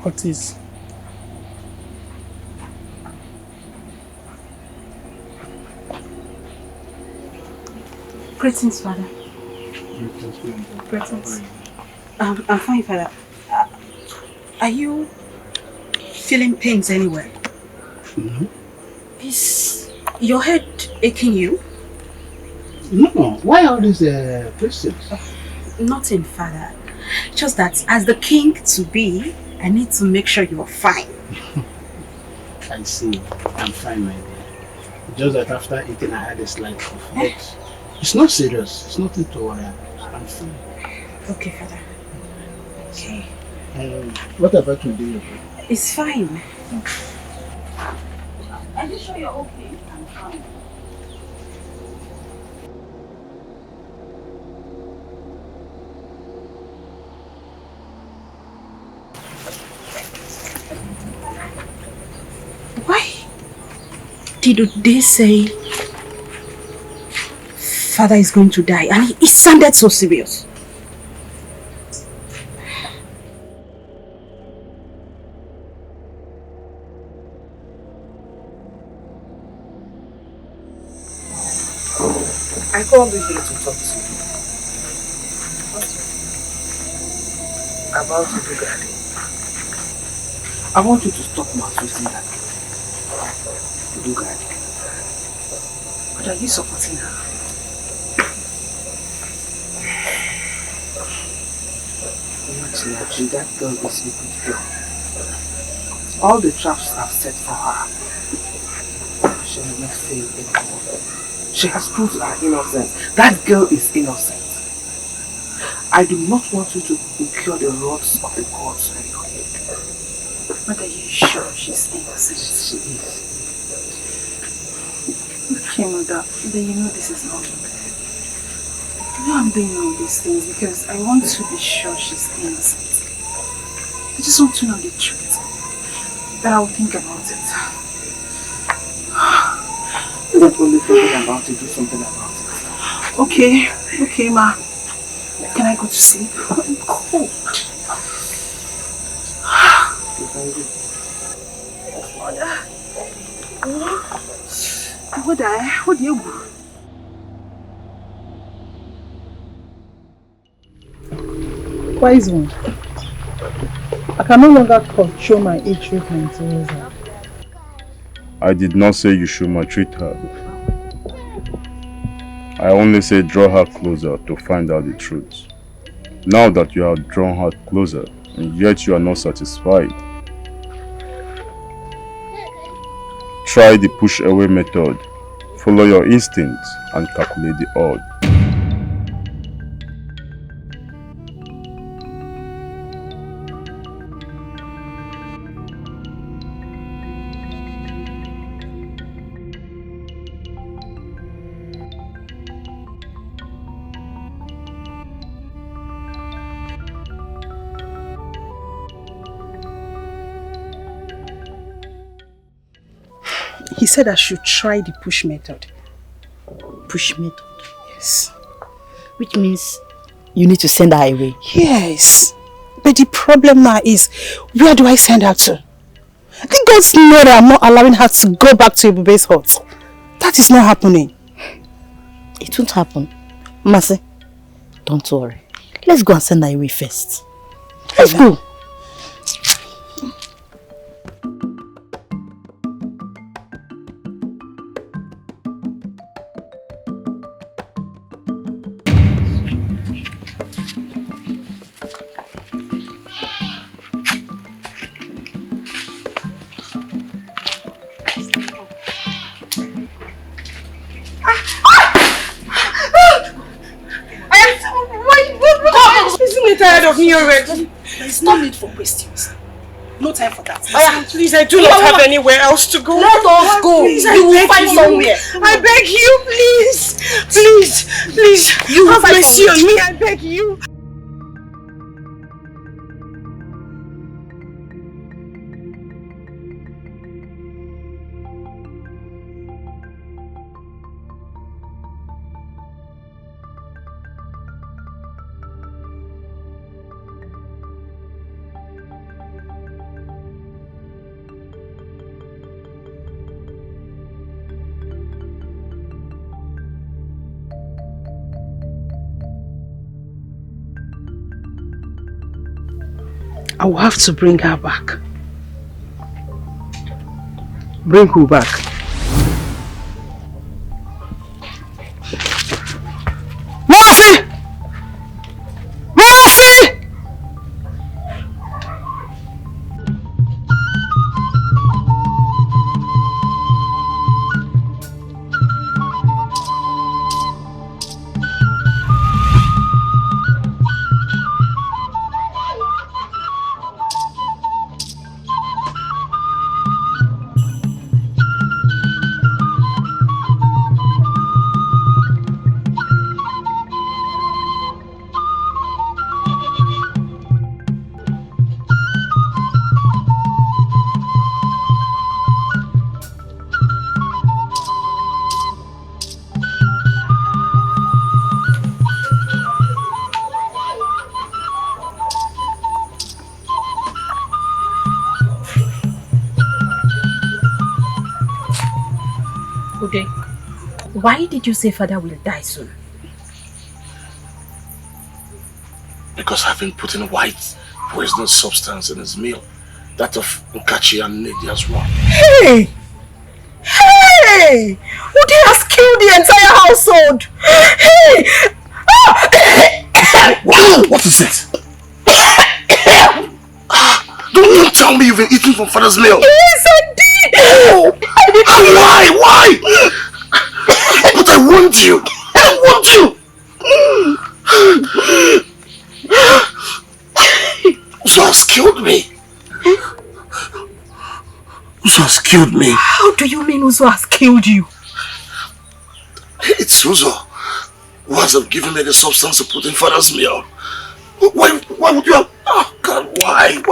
What is? Greetings, Father. Greetings. I'm fine, Father. Are you feeling pains anywhere? No. Is your head aching you? No. Why all these questions? Nothing, Father. Just that as the king to be, I need to make sure you're fine. I see. I'm fine, my dear. Just that after eating, I had a slight cough. But it's not serious. It's nothing to worry about. I'm fine. Okay, Father. Okay. What about today? It's fine. Are you sure you're okay? I'm fine. Why did they say Father is going to die? And it sounded so serious. I called you here to talk to you. About the garden. I want you to stop maltreating that girl. But are you supporting her? Actually, that girl is a good girl. All the traps I've set for her, she will not fail anymore. She has proved her innocence. That girl is innocent. I do not want you to incur the wrath of the gods on your head. But are you sure she's innocent? She is. Okay, Mother, then you know this is not okay. You know I'm doing all these things because I want to be sure she's innocent. I just want to know the truth. But I will think about it. Don't only think about it, do something about it. Okay, Ma. Can I go to sleep? I'm cold. What do you do? Wise one. I can no longer control my hatred towards her. I did not say you should maltreat her. I only say draw her closer to find out the truth. Now that you have drawn her closer, and yet you are not satisfied, try the push away method. Follow your instincts and calculate the odds. He said I should try the push method. Push method? Yes. Which means you need to send her away? Yes. But the problem now is, where do I send her to? The gods know that I'm not allowing her to go back to Ibube's hut. That is not happening. It won't happen. Masi, don't worry. Let's go and send her away first. Let's go. Isn't he tired of me already? There's no need for questions. No time for that. Please, I do not have anywhere else to go. Let us go. Please, You will I beg find you. somewhere. I beg you, please. Please. You will have find mercy somewhere. on me. I beg you. I will have to bring her back. Bring who back? Mercy! Mercy! Why did you say father will die soon? Because I've been putting white poisonous substance in his meal. That of Nkachi and Nedi as well. Hey! Hey! Ude has killed the entire household! Hey! What is it? Don't tell me you've been eating from father's meal. Yes, I did! Oh. Why? But I want you. I want you. Uzo has killed me. Uzo has killed me. How do you mean Uzo has killed you? It's Uzo who hasn't given me the substance to put in father's meal. Why would you have... Oh God, why?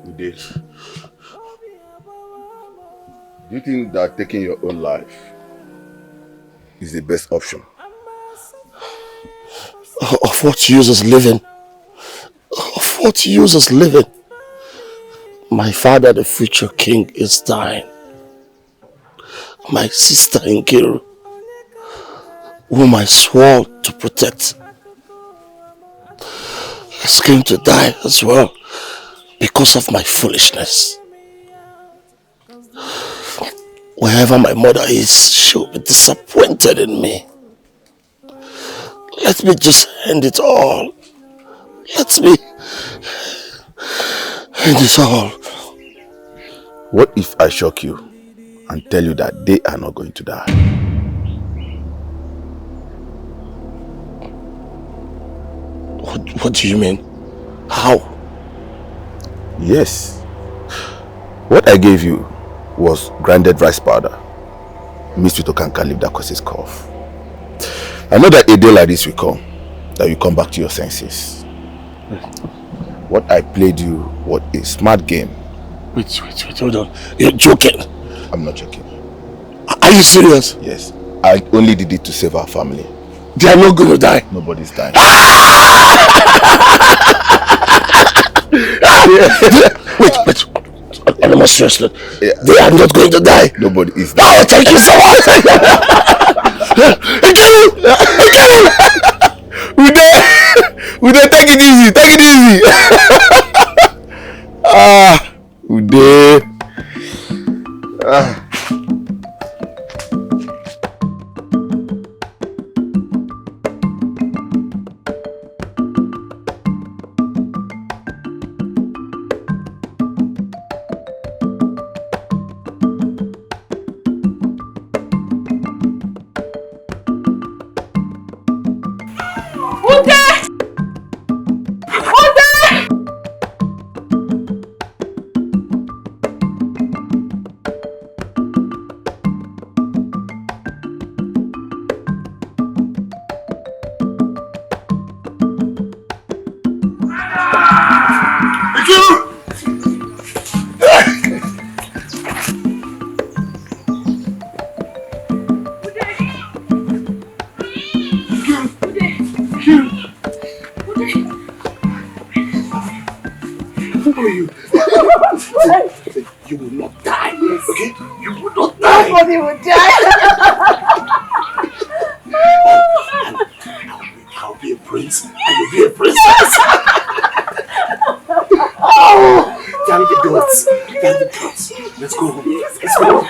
Ude, do you think that taking your own life is the best option? Of what use is living? Of what use is living? My father, the future king, is dying. My sister Nkiru whom I swore to protect, is going to die as well because of my foolishness. Wherever my mother is, she'll be disappointed in me. Let me just end it all. Let me end it all. What if I shock you and tell you that they are not going to die? What do you mean? How? Yes. What I gave you was grinded rice powder mixed with okanka leaf that causes cough. I know that a day like this will come, that you come back to your senses. What I played you was a smart game. Wait, hold on. You're joking? I'm not joking. Are you serious? Yes. I only did it to save our family. They are not going to die. Nobody's dying. Wait. I'm almost stressed. They are not going to die. Nobody is dying. Oh, thank you so much. Ude, take it easy. Take it easy. Ude. You will not die, okay? You will not die. Nobody will die. I'll be a prince, and you'll be a princess. Thank the gods. Thank the gods. Let's go home. Let's go.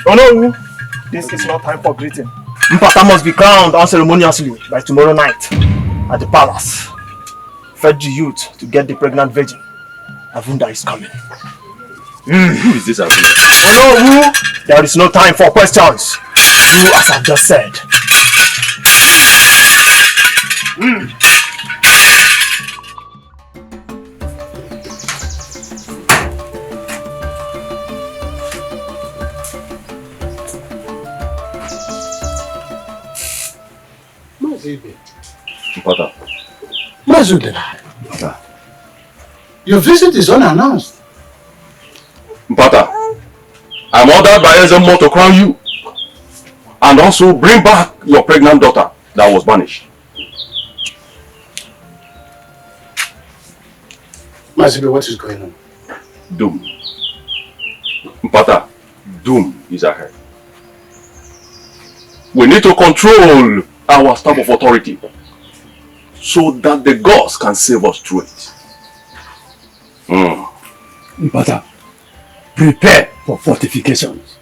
Oh no, this is not time for greeting. Mpata must be crowned unceremoniously by tomorrow night at the palace. Fed the youth to get the pregnant virgin. Avunda is coming. Who is this Avunda? Oh no, who? There is no time for questions. Do as I've just said. Mpata. Your visit is unannounced. Mpata, I'm ordered by Ezemo to crown you and also bring back your pregnant daughter that was banished. Mazibe, what is going on? Doom. Mpata, doom is ahead. We need to control our staff of authority so that the gods can save us through it. Mpata, prepare for fortifications.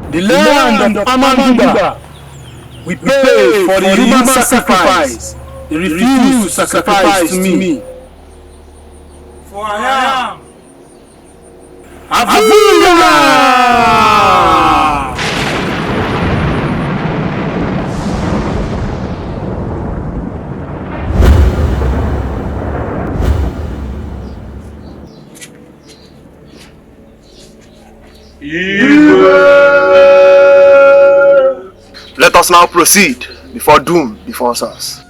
The land of Amanduba. We pay for the human sacrifice. They refuse to sacrifice to me. For I am Avunga! Let us now proceed before doom befalls us.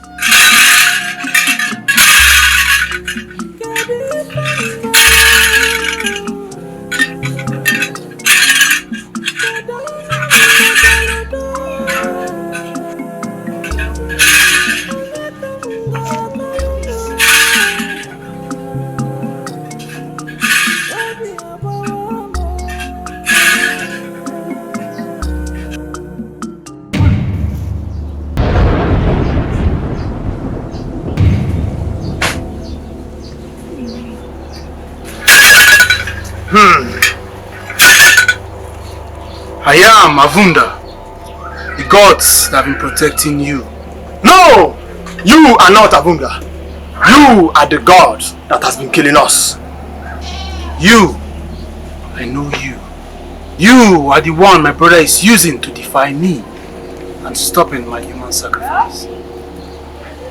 I am Avunda, the gods that have been protecting you. No! You are not Avunda. You are the god that has been killing us. You, I know you. You are the one my brother is using to defy me and stopping my human sacrifice.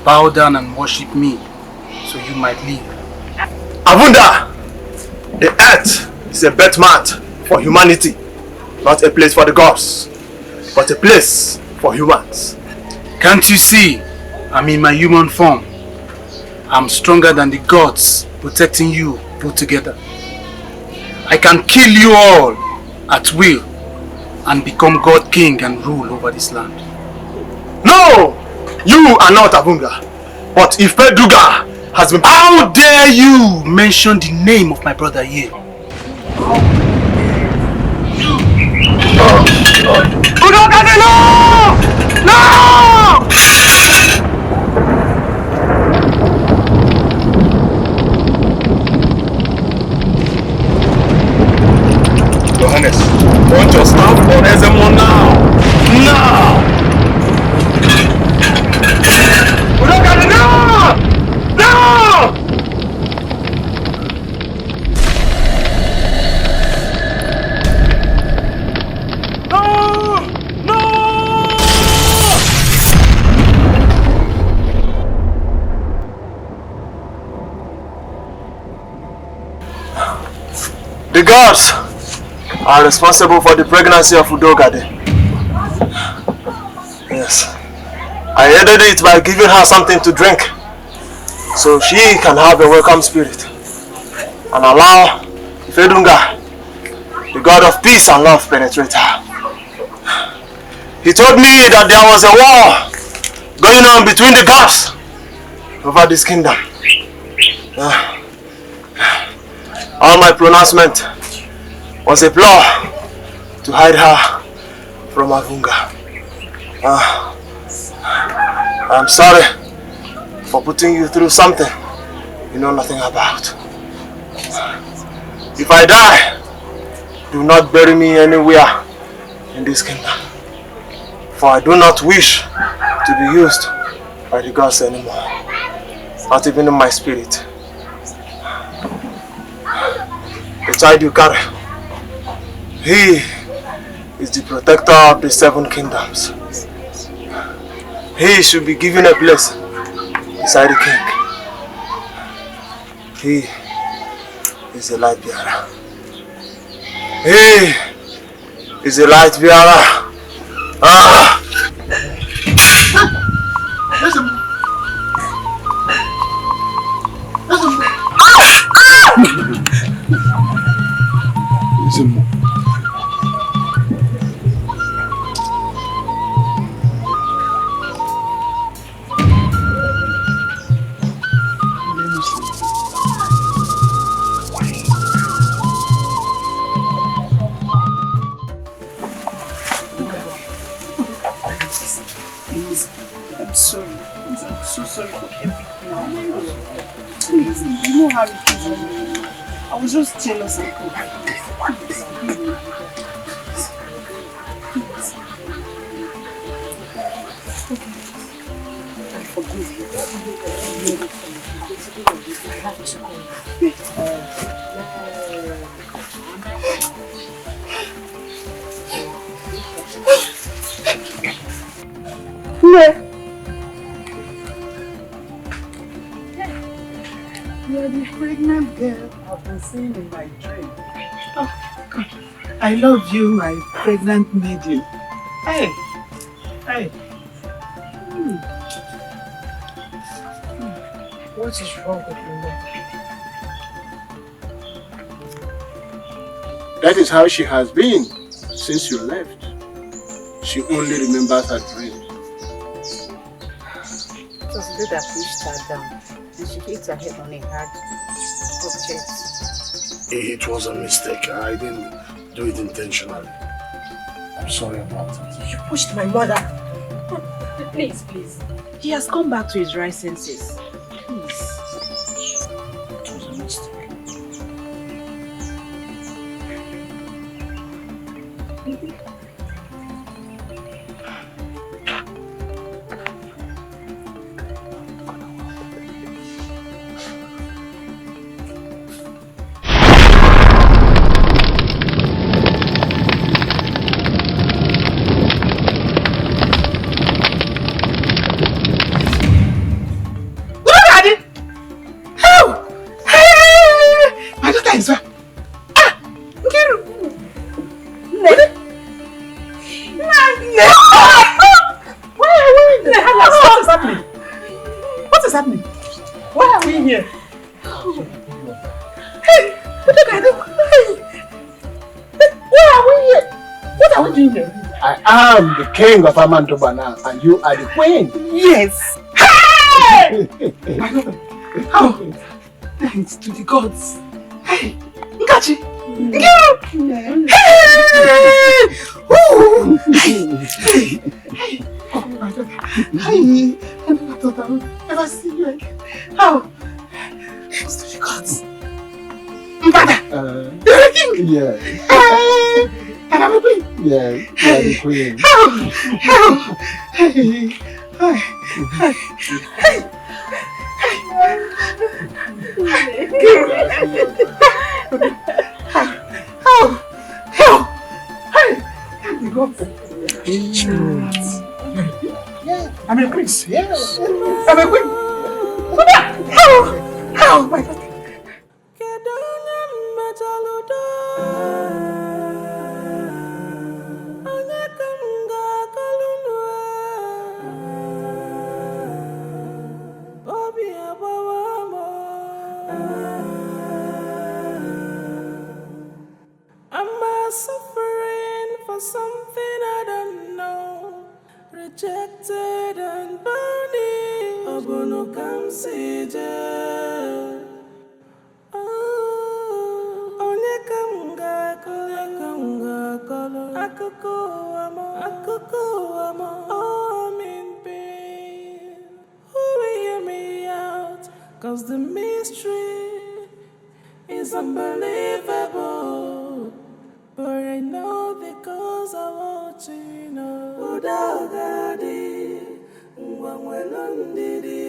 Bow down and worship me so you might live. Avunda! The earth is a birth mat for humanity. Not a place for the gods, but a place for humans. Can't you see? I'm in my human form. I'm stronger than the gods protecting you put together. I can kill you all at will and become God King and rule over this land. No! You are not Avunga. But if Peduga has been... How dare you mention the name of my brother here? Peduga, no! No! Johannes, want your staff or Ezemo now? Now! Peduga, no! No! The gods are responsible for the pregnancy of Udogade. Yes. I ended it by giving her something to drink so she can have a welcome spirit and allow Fedunga, the god of peace and love, penetrate her. He told me that there was a war going on between the gods over this kingdom. All my pronouncement was a ploy to hide her from Avunga. I'm sorry for putting you through something you know nothing about. If I die, do not bury me anywhere in this kingdom, for I do not wish to be used by the gods anymore, not even in my spirit. The child you carry, he is the protector of the 7 kingdoms. He should be given a place beside the king. He is a light bearer. He is a light bearer. I'm sorry. I'm so sorry for everything. Please, you know how it is. I was just jealous and confused. I forgive you. think of this, I have to call you. Yeah. You're the pregnant girl I've been seeing in my dream. Oh, God. I love you, my pregnant maiden. Hey. Hey. What is wrong with you, Mom? That is how she has been since you left. She only remembers her dream. It was the day that pushed her down and she hit her head on a hard object. It was a mistake. I didn't do it intentionally. I'm sorry about it. You pushed my mother. Please, please. He has come back to his right senses. Please. It was a mistake. My daughter is well. What is happening? What is happening? Why are we here? Hey, where are we here? What are we doing here? I am the king of Amantobana and you are the queen. Yes. Hey! My daughter. How? Thanks to the gods. Hey, Nkachi. Nkiru. Hey! Ooh! Hey! Hey! Oh, my daughter. Hey! I never thought I would ever see you again. How? Thanks to the gods. Mbada! You're a king! Yeah. Hey! And I'm a queen! Yeah, you are the queen. How? Hey! Hey! Hey! I'm a prince. Yes. I'm a queen. How? My God. I'm suffering for something I don't know. Rejected and burning. Obono come see Onye kamga kolo. Akuko amo. Oh, I'm in pain. Who will hear me out? 'Cause the mystery is unbelievable. But I know because I want to know. Udagadi, Welundidi.